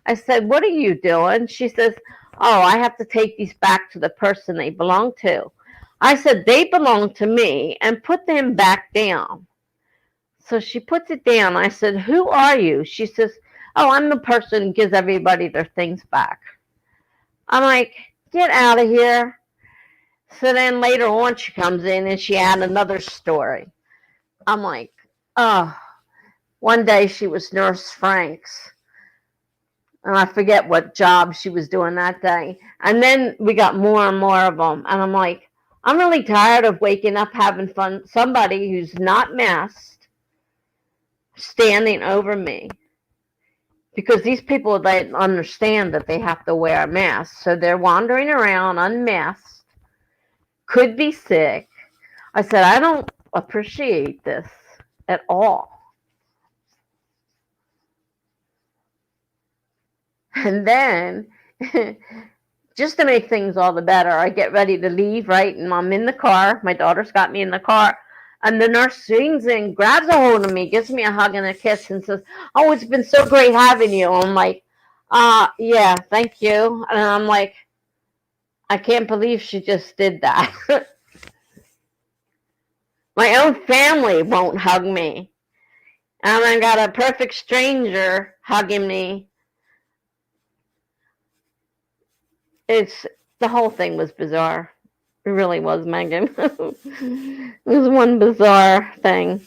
I said, what are you doing? She says, oh, I have to take these back to the person they belong to. I said, they belong to me, and put them back down. So she puts it down. I said, who are you? She says, oh, I'm the person who gives everybody their things back. I'm like, get out of here. So then later on she comes in and she had another story. I'm like, oh. One day she was Nurse Frank's, and I forget what job she was doing that day. And then we got more and more of them, and I'm like, I'm really tired of waking up having fun. Somebody who's not masked standing over me. Because these people, they understand that they have to wear a mask. So they're wandering around unmasked, could be sick. I said, I don't appreciate this at all. And then, just to make things all the better, I get ready to leave, right? And I'm in the car. My daughter's got me in the car. And the nurse swings in, grabs a hold of me, gives me a hug and a kiss, and says, oh, it's been so great having you. I'm like, yeah, thank you. And I'm like, I can't believe she just did that. My own family won't hug me. And I got a perfect stranger hugging me. The whole thing was bizarre. It really was, Megan. It was one bizarre thing.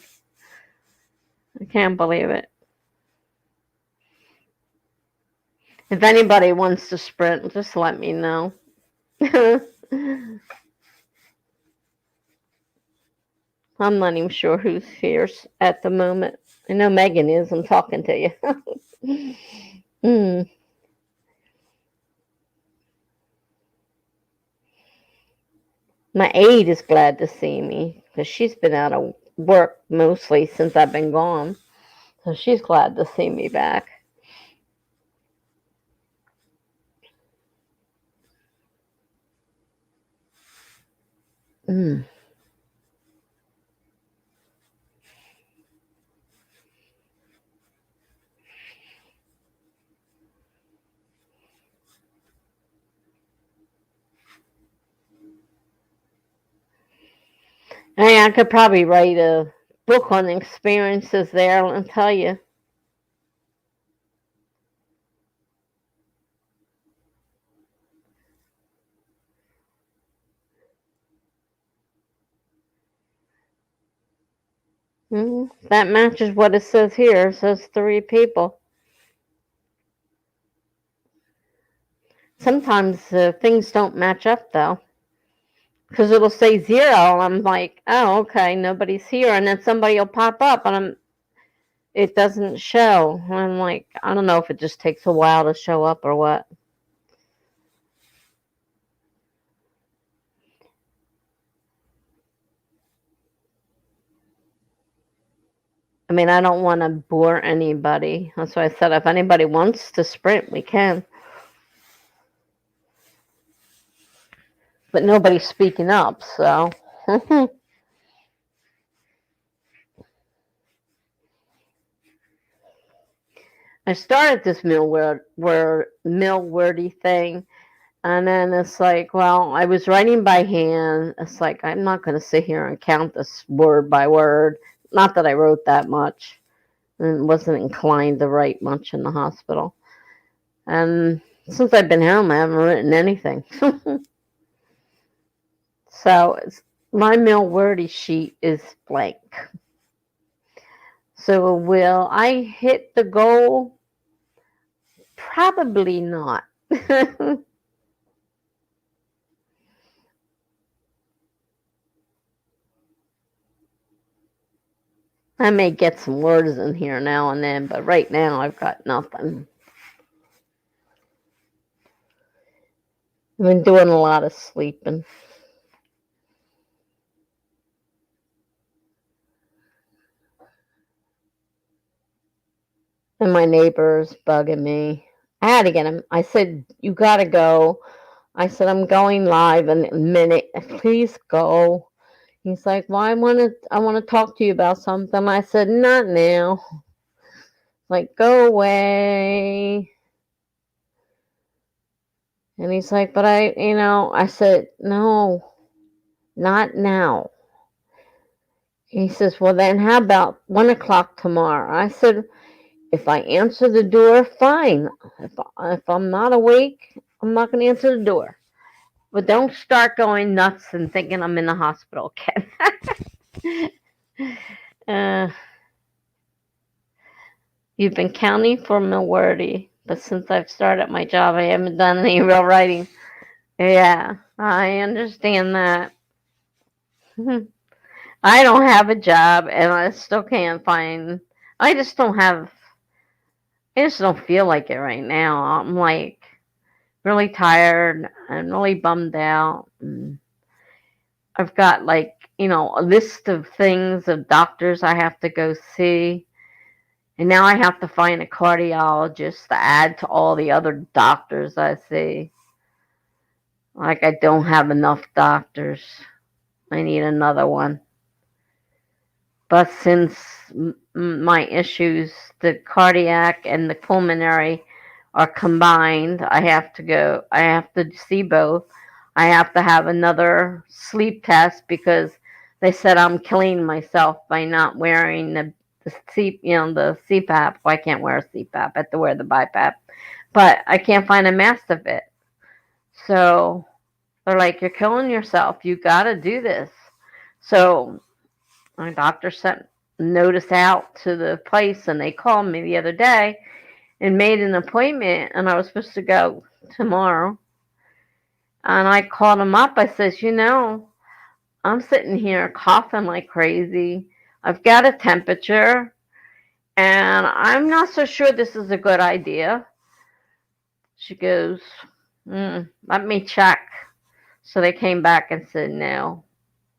I can't believe it. If anybody wants to sprint, just let me know. I'm not even sure who's here at the moment. I know Megan is. I'm talking to you. My aide is glad to see me because she's been out of work mostly since I've been gone. So she's glad to see me back. I mean, I could probably write a book on experiences there and tell you. That matches what it says here. It says 3 people. Sometimes things don't match up, though. Because it'll say 0. I'm like, oh, okay, nobody's here. And then somebody will pop up, and it doesn't show. I'm like, I don't know if it just takes a while to show up or what. I mean, I don't want to bore anybody. That's why I said if anybody wants to sprint, we can. But nobody's speaking up, so. I started this Millwordy thing, and then it's like, well, I was writing by hand. It's like, I'm not going to sit here and count this word by word. Not that I wrote that much, and wasn't inclined to write much in the hospital. And since I've been home, I haven't written anything. So my Millwordy sheet is blank. So will I hit the goal? Probably not. I may get some words in here now and then, but right now I've got nothing. I've been doing a lot of sleeping. And my neighbor's bugging me. I had to get him. I said, you got to go. I said, I'm going live in a minute. Please go. He's like, well, I want to talk to you about something. I said, not now. Like, go away. And he's like, but I said, no, not now. He says, well, then how about 1 o'clock tomorrow? I said, if I answer the door, fine. If I'm not awake, I'm not going to answer the door. But don't start going nuts and thinking I'm in the hospital again. You've been counting for Milwordy, but since I've started my job, I haven't done any real writing. Yeah, I understand that. I don't have a job, and I still can't find. I just don't have. I just don't feel like it right now. I'm like really tired. I'm really bummed out. And I've got a list of things of doctors I have to go see. And now I have to find a cardiologist to add to all the other doctors I see. Like, I don't have enough doctors. I need another one. But since my issues, the cardiac and the pulmonary, are combined, I have to see both. I have to have another sleep test because they said I'm killing myself by not wearing the CPAP. Well, I can't wear a CPAP. I have to wear the BiPAP. But I can't find a mask to fit. So they're like, you're killing yourself. You got to do this. So my doctor sent notice out to the place, and they called me the other day and made an appointment, and I was supposed to go tomorrow. And I called him up. I says, I'm sitting here coughing like crazy. I've got a temperature, and I'm not so sure this is a good idea. She goes, let me check. So they came back and said, no,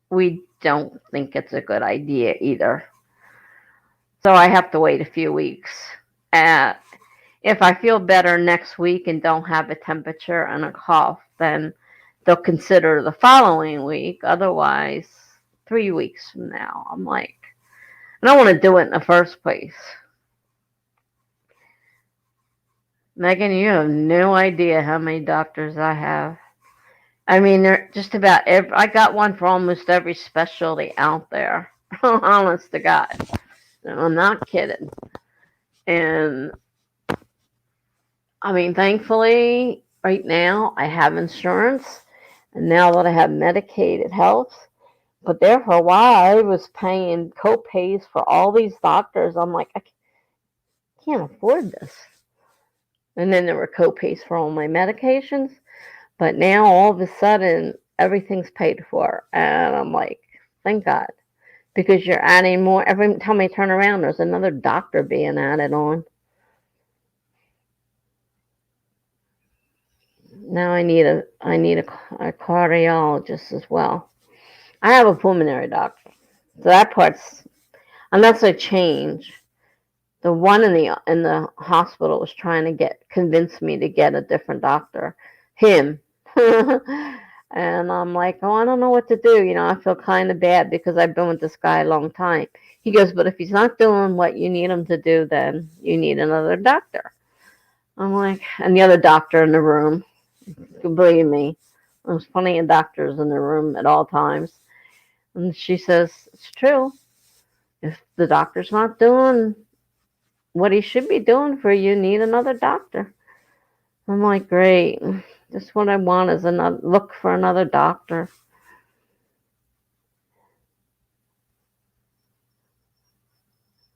we don't think it's a good idea either. So I have to wait a few weeks. If I feel better next week and don't have a temperature and a cough, then they'll consider the following week. Otherwise, 3 weeks from now. I'm like, I don't want to do it in the first place. Megan, you have no idea how many doctors I have. I mean, they're just about I got one for almost every specialty out there. Honest to God. I'm not kidding. And I mean, thankfully, right now I have insurance, and now that I have Medicaid, it helps. But there for a while, I was paying co-pays for all these doctors. I'm like, I can't afford this. And then there were co-pays for all my medications. But now all of a sudden, everything's paid for. And I'm like, thank God. Because you're adding more. Every time I turn around, there's another doctor being added on. Now I need a cardiologist as well. I have a pulmonary doctor. So that part's, unless I change. The one in the hospital was trying to convince me to get a different doctor. Him. And I'm like, oh, I don't know what to do. I feel kind of bad because I've been with this guy a long time. He goes, but if he's not doing what you need him to do, then you need another doctor. I'm like, and the other doctor in the room, believe me, there's plenty of doctors in the room at all times. And she says, it's true. If the doctor's not doing what he should be doing for you, need another doctor. I'm like, great. Just what I want is look for another doctor.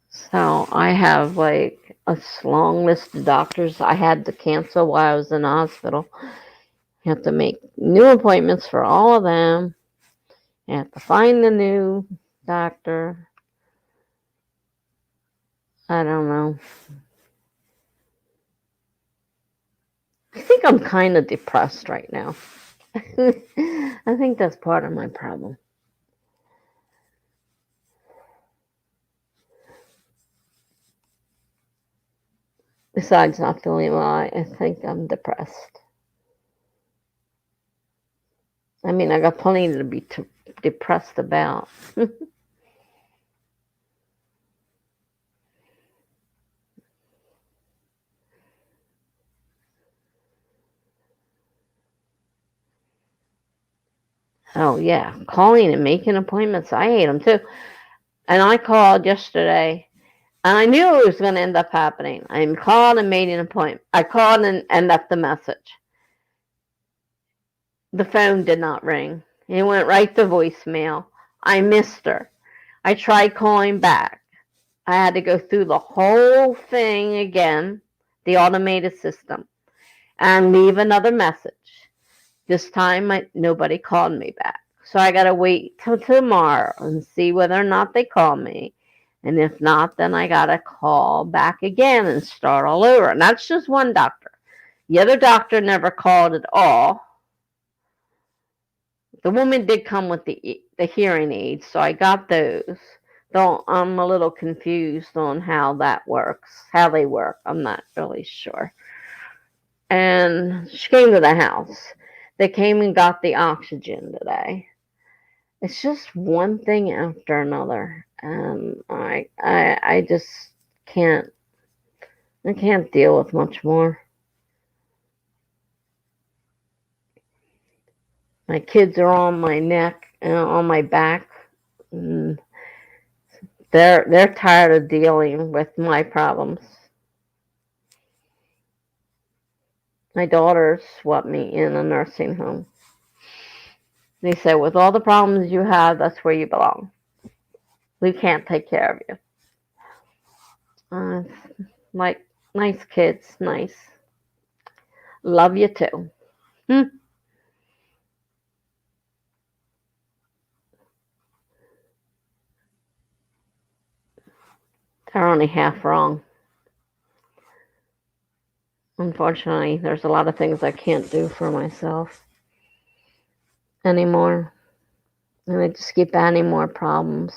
So I have like a long list of doctors I had to cancel while I was in the hospital. I have to make new appointments for all of them. I have to find the new doctor. I don't know. I think I'm kind of depressed right now. I think that's part of my problem. Besides not feeling well, I think I'm depressed. I mean, I got plenty to be depressed about. Oh, yeah. Calling and making appointments. I hate them too. And I called yesterday, and I knew it was going to end up happening. I called and made an appointment. I called and left the message. The phone did not ring. It went right to voicemail. I missed her. I tried calling back. I had to go through the whole thing again, the automated system, and leave another message. This time, nobody called me back. So I got to wait till tomorrow and see whether or not they call me. And if not, then I got to call back again and start all over. And that's just one doctor. The other doctor never called at all. The woman did come with the hearing aids, so I got those. Though I'm a little confused on how that works, how they work. I'm not really sure. And she came to the house. They came and got the oxygen today. It's just one thing after another, and I just can't. I can't deal with much more. My kids are on my neck and on my back. And they're tired of dealing with my problems. My daughters swept me in a nursing home. They said, with all the problems you have, that's where you belong. We can't take care of you. Like, nice kids, nice. Love you too. They're only half wrong. Unfortunately, there's a lot of things I can't do for myself anymore. And they just keep adding more problems.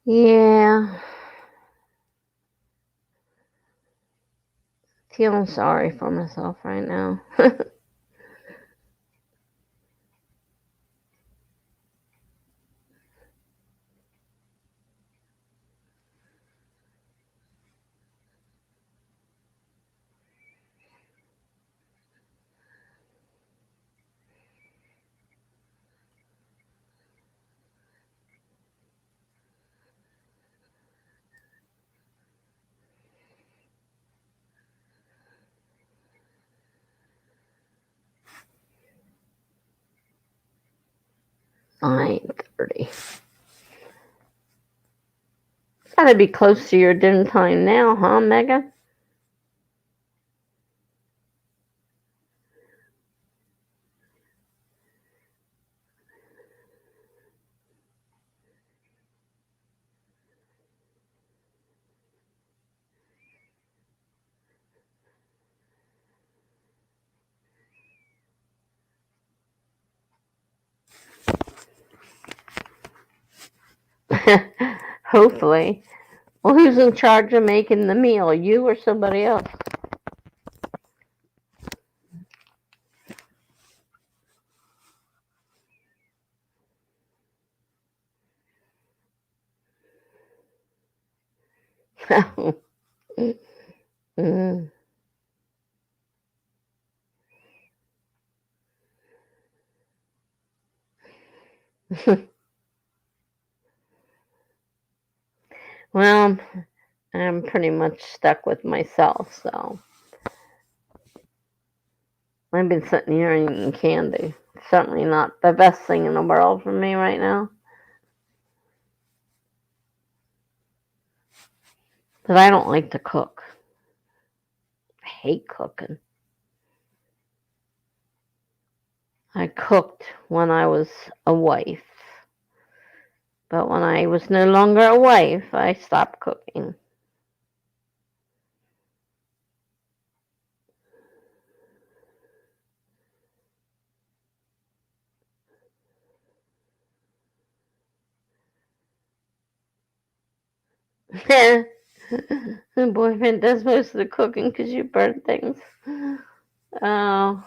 Yeah. Feeling sorry for myself right now. $9:30. Gotta be close to your dinner time now, huh, Megan? Hopefully. Well, who's in charge of making the meal? You or somebody else? Mm. Well, I'm pretty much stuck with myself, so I've been sitting here eating candy. Certainly not the best thing in the world for me right now. But I don't like to cook. I hate cooking. I cooked when I was a wife. But when I was no longer a wife, I stopped cooking. The boyfriend does most of the cooking because you burn things. Oh,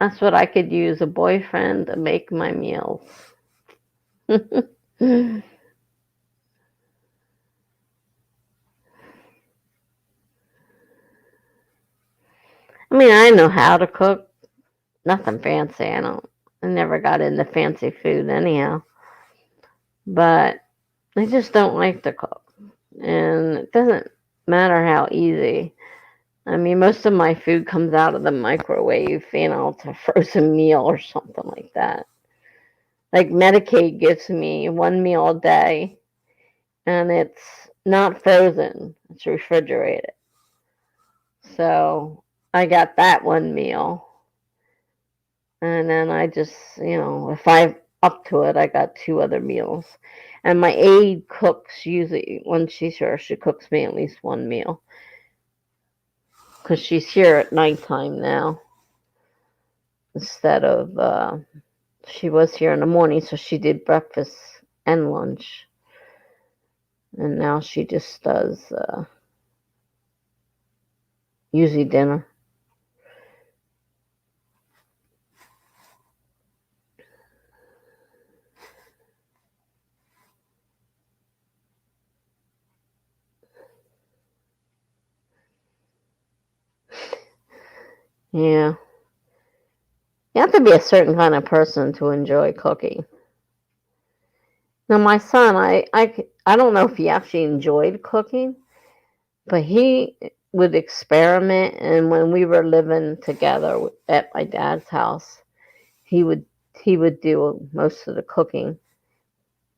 that's what I could use, a boyfriend to make my meals. I mean, I know how to cook. Nothing fancy. I never got into fancy food anyhow. But I just don't like to cook. And it doesn't matter how easy. I mean, most of my food comes out of the microwave, it's a frozen meal or something like that. Like Medicaid gives me one meal a day, and it's not frozen, it's refrigerated. So I got that one meal. And then I just, if I'm up to it, I got two other meals. And my aide cooks usually, when she's here, she cooks me at least one meal. Because she's here at nighttime now. Instead of, she was here in the morning, so she did breakfast and lunch. And now she just does usually dinner. Yeah. You have to be a certain kind of person to enjoy cooking. Now, my son, I don't know if he actually enjoyed cooking, but he would experiment. And when we were living together at my dad's house, he would he would do most of the cooking.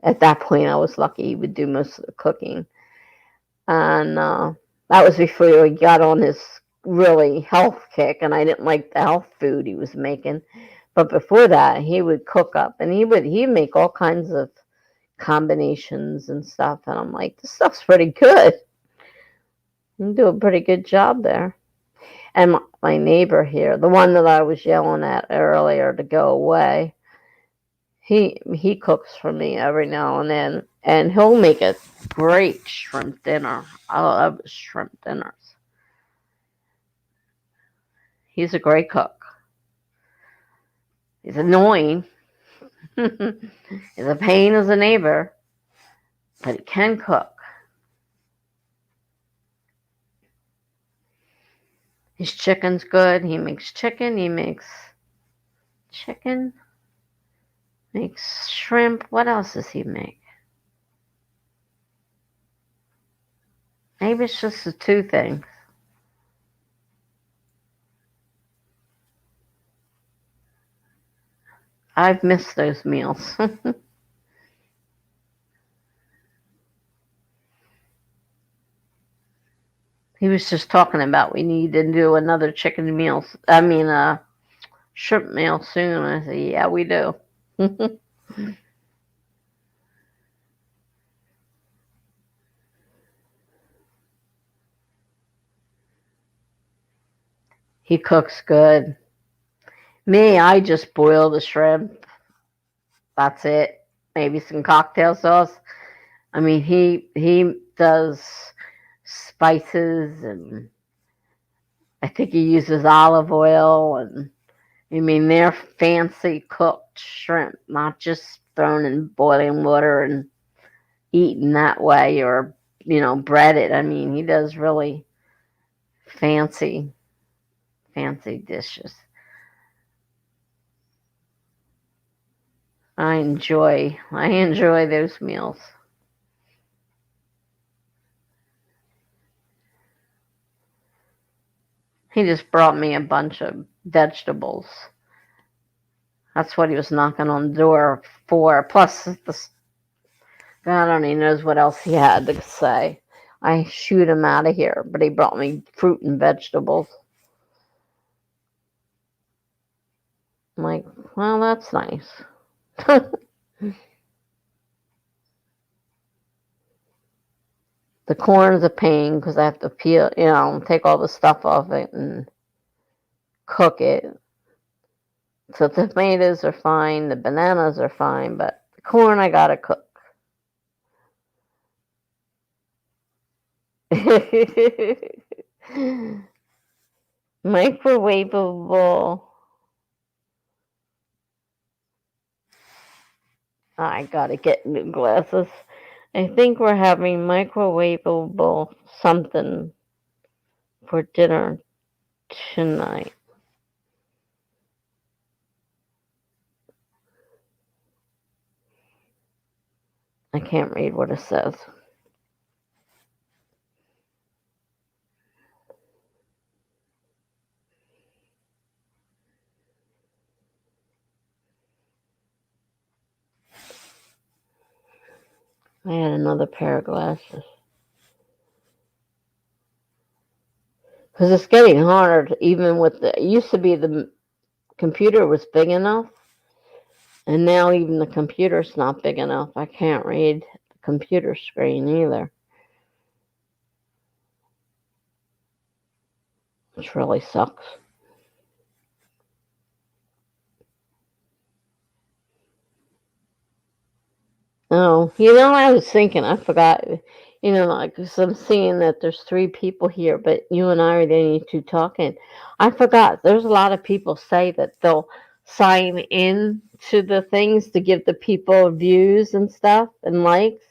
At that point, I was lucky he would do most of the cooking, and that was before he got on his really health kick. And I didn't like the health food he was making. But before that, he would cook up, and he'd make all kinds of combinations and stuff. And I'm like, this stuff's pretty good. You do a pretty good job there. And my neighbor here, the one that I was yelling at earlier to go away, he cooks for me every now and then, and he'll make a great shrimp dinner. I love shrimp dinners. He's a great cook. He's annoying. He's a pain as a neighbor, but he can cook. His chicken's good. He makes chicken. He makes chicken. Makes shrimp. What else does he make? Maybe it's just the two things. I've missed those meals. He was just talking about we need to do another chicken meal. I mean, shrimp meal soon. I said, yeah, we do. He cooks good. Me, I just boil the shrimp. That's it. Maybe some cocktail sauce. I mean, he does spices, and I think he uses olive oil, and I mean they're fancy cooked shrimp, not just thrown in boiling water and eaten that way, or breaded. I mean, he does really fancy dishes. I enjoy those meals. He just brought me a bunch of vegetables. That's what he was knocking on the door for. Plus, God only knows what else he had to say. I shoot him out of here, but he brought me fruit and vegetables. I'm like, well, that's nice. The corn's a pain because I have to peel, take all the stuff off it and cook it. So the tomatoes are fine, the bananas are fine, but the corn I gotta cook. Microwavable. I gotta get new glasses. I think we're having microwavable something for dinner tonight. I can't read what it says. I had another pair of glasses. Because it's getting harder, even with it used to be the computer was big enough, and now even the computer's not big enough. I can't read the computer screen either, which really sucks. Oh, I was thinking, I forgot, like, 'cause I'm seeing that there's 3 people here, but you and I are the only 2 talking. I forgot, there's a lot of people say that they'll sign in to the things to give the people views and stuff and likes,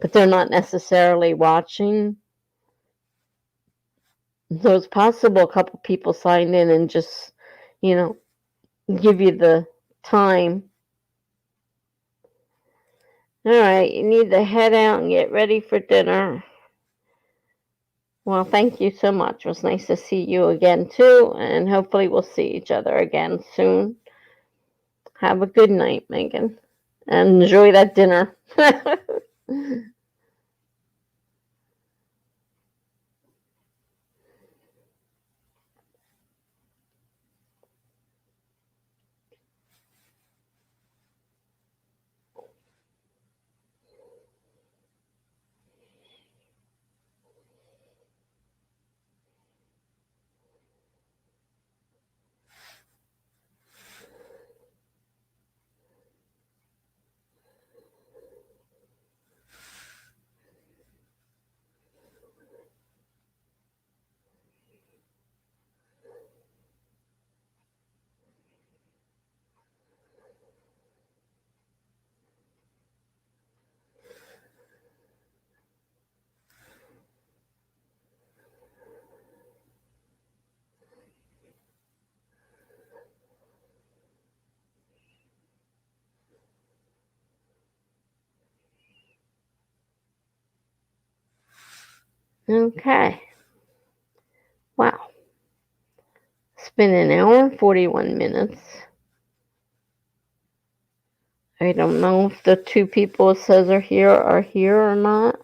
but they're not necessarily watching. So it's possible a couple people signed in and just, you know, give you the time. All right, you need to head out and get ready for dinner. Well, thank you so much. It was nice to see you again, too, and hopefully we'll see each other again soon. Have a good night, Megan, and enjoy that dinner. Okay. Wow. It's been an hour and 41 minutes. I don't know if the 2 people it says are here or not.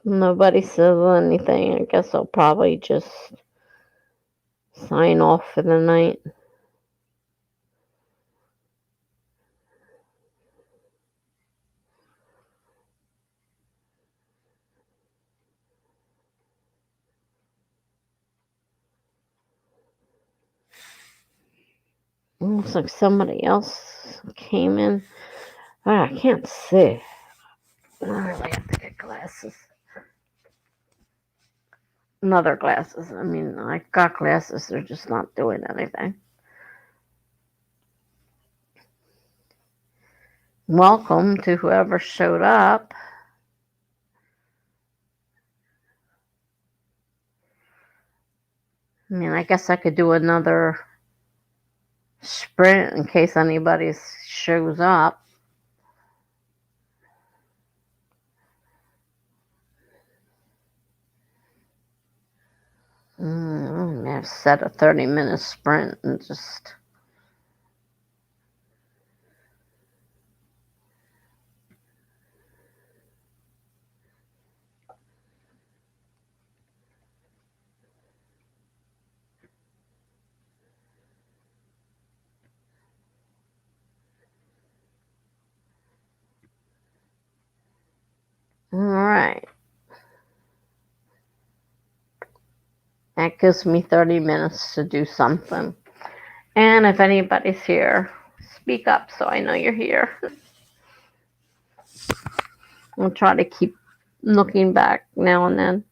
Nobody says anything. I guess I'll probably just sign off for the night. Looks like somebody else came in. I can't see. I really have to get glasses. Another glasses. I mean, I got glasses. They're just not doing anything. Welcome to whoever showed up. I mean, I guess I could do another sprint in case anybody shows up. I've set a 30-minute sprint and just... All right. That gives me 30 minutes to do something. And if anybody's here, speak up so I know you're here. I'll try to keep looking back now and then.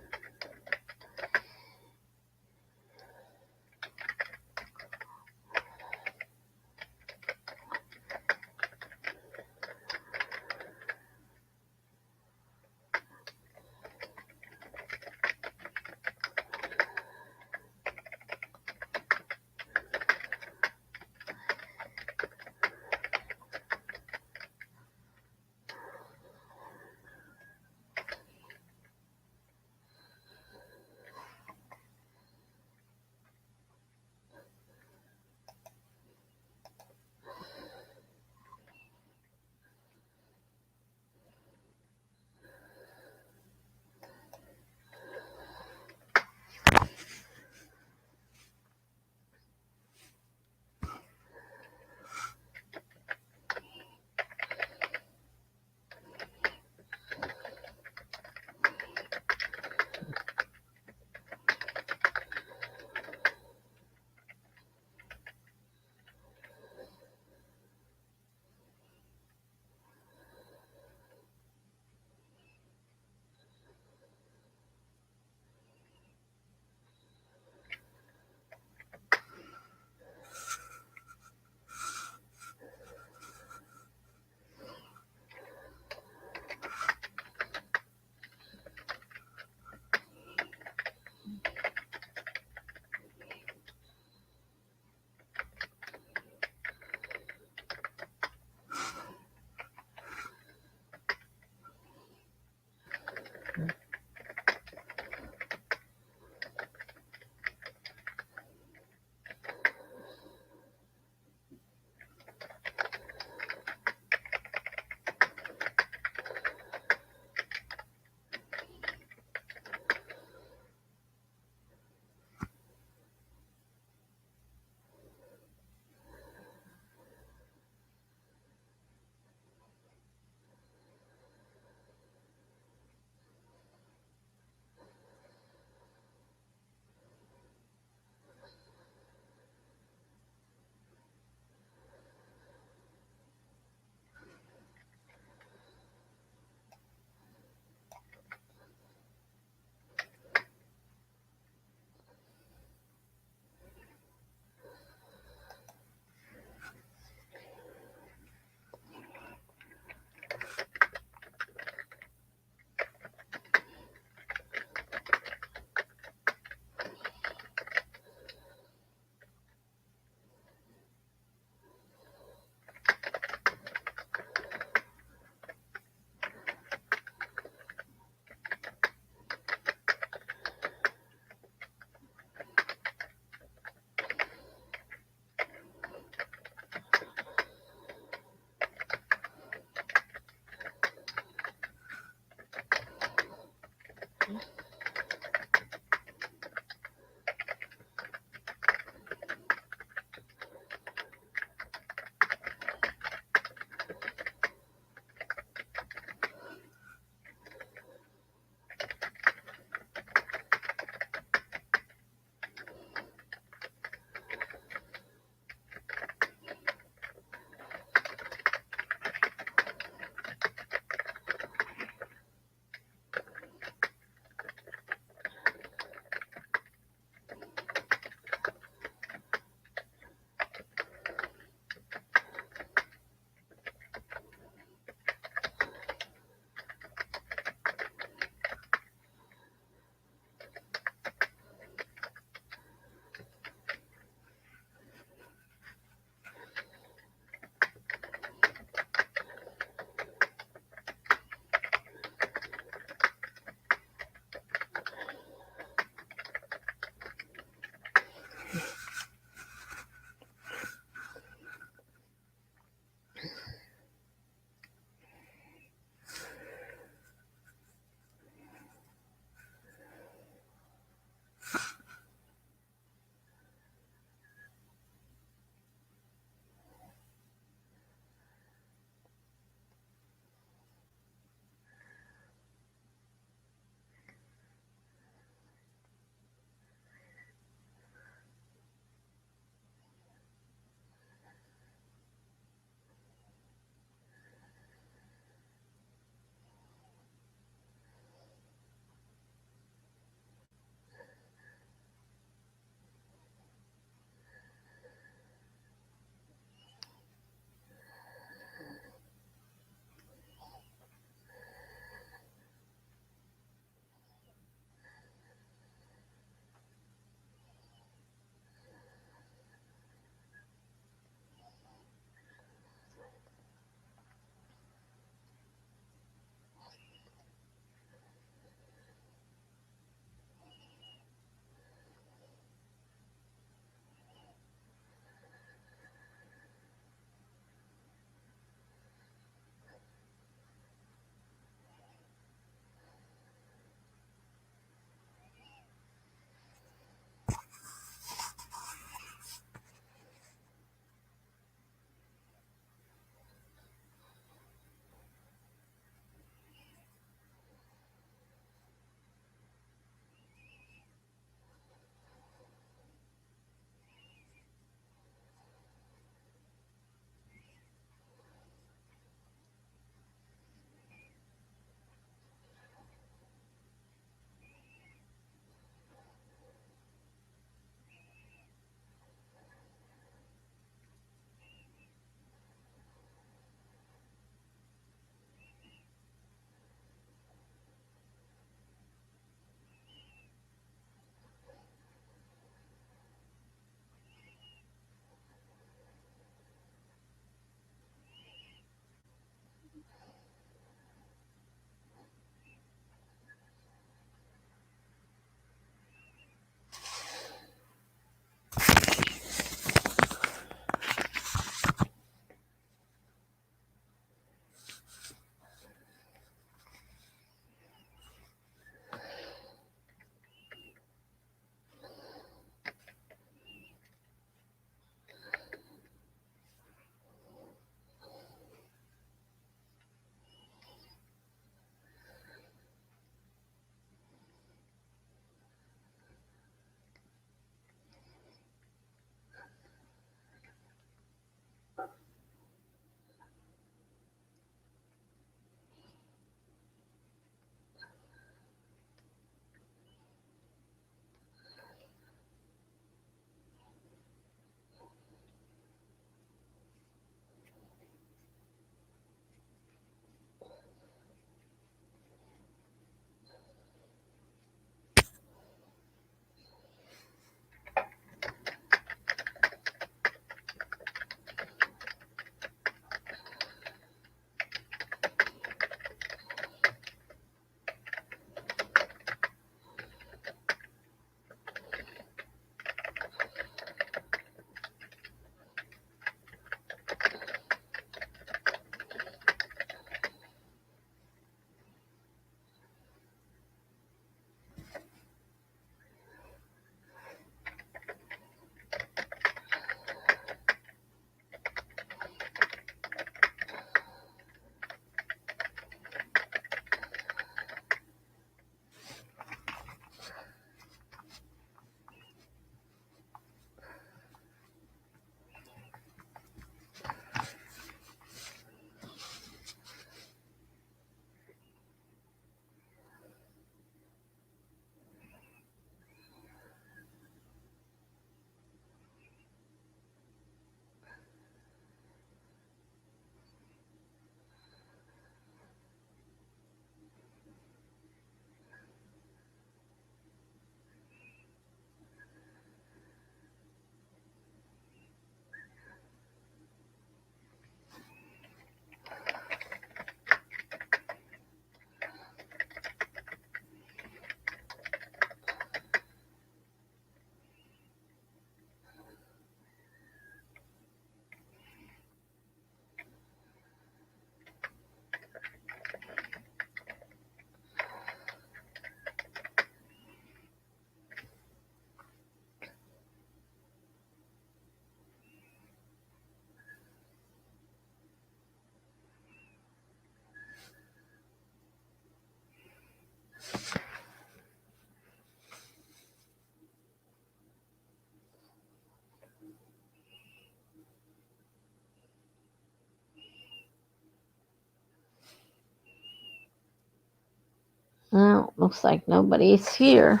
Looks like nobody's here.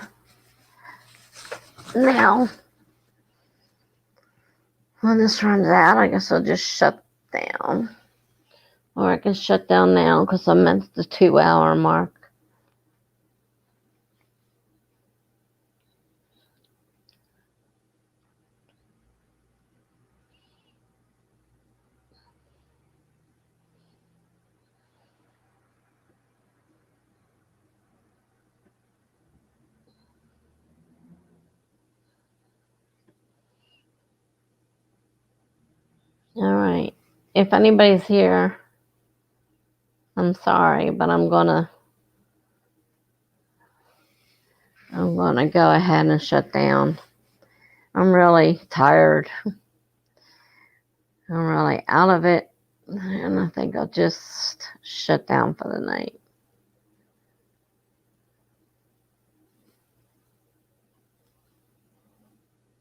Now, when this runs out, I guess I'll just shut down. Or I can shut down now because I'm at the 2-hour mark. All right. If anybody's here, I'm sorry, but I'm gonna go ahead and shut down. I'm really tired. I'm really out of it, and I think I'll just shut down for the night.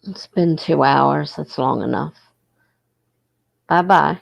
It's been 2 hours. That's long enough. Bye-bye.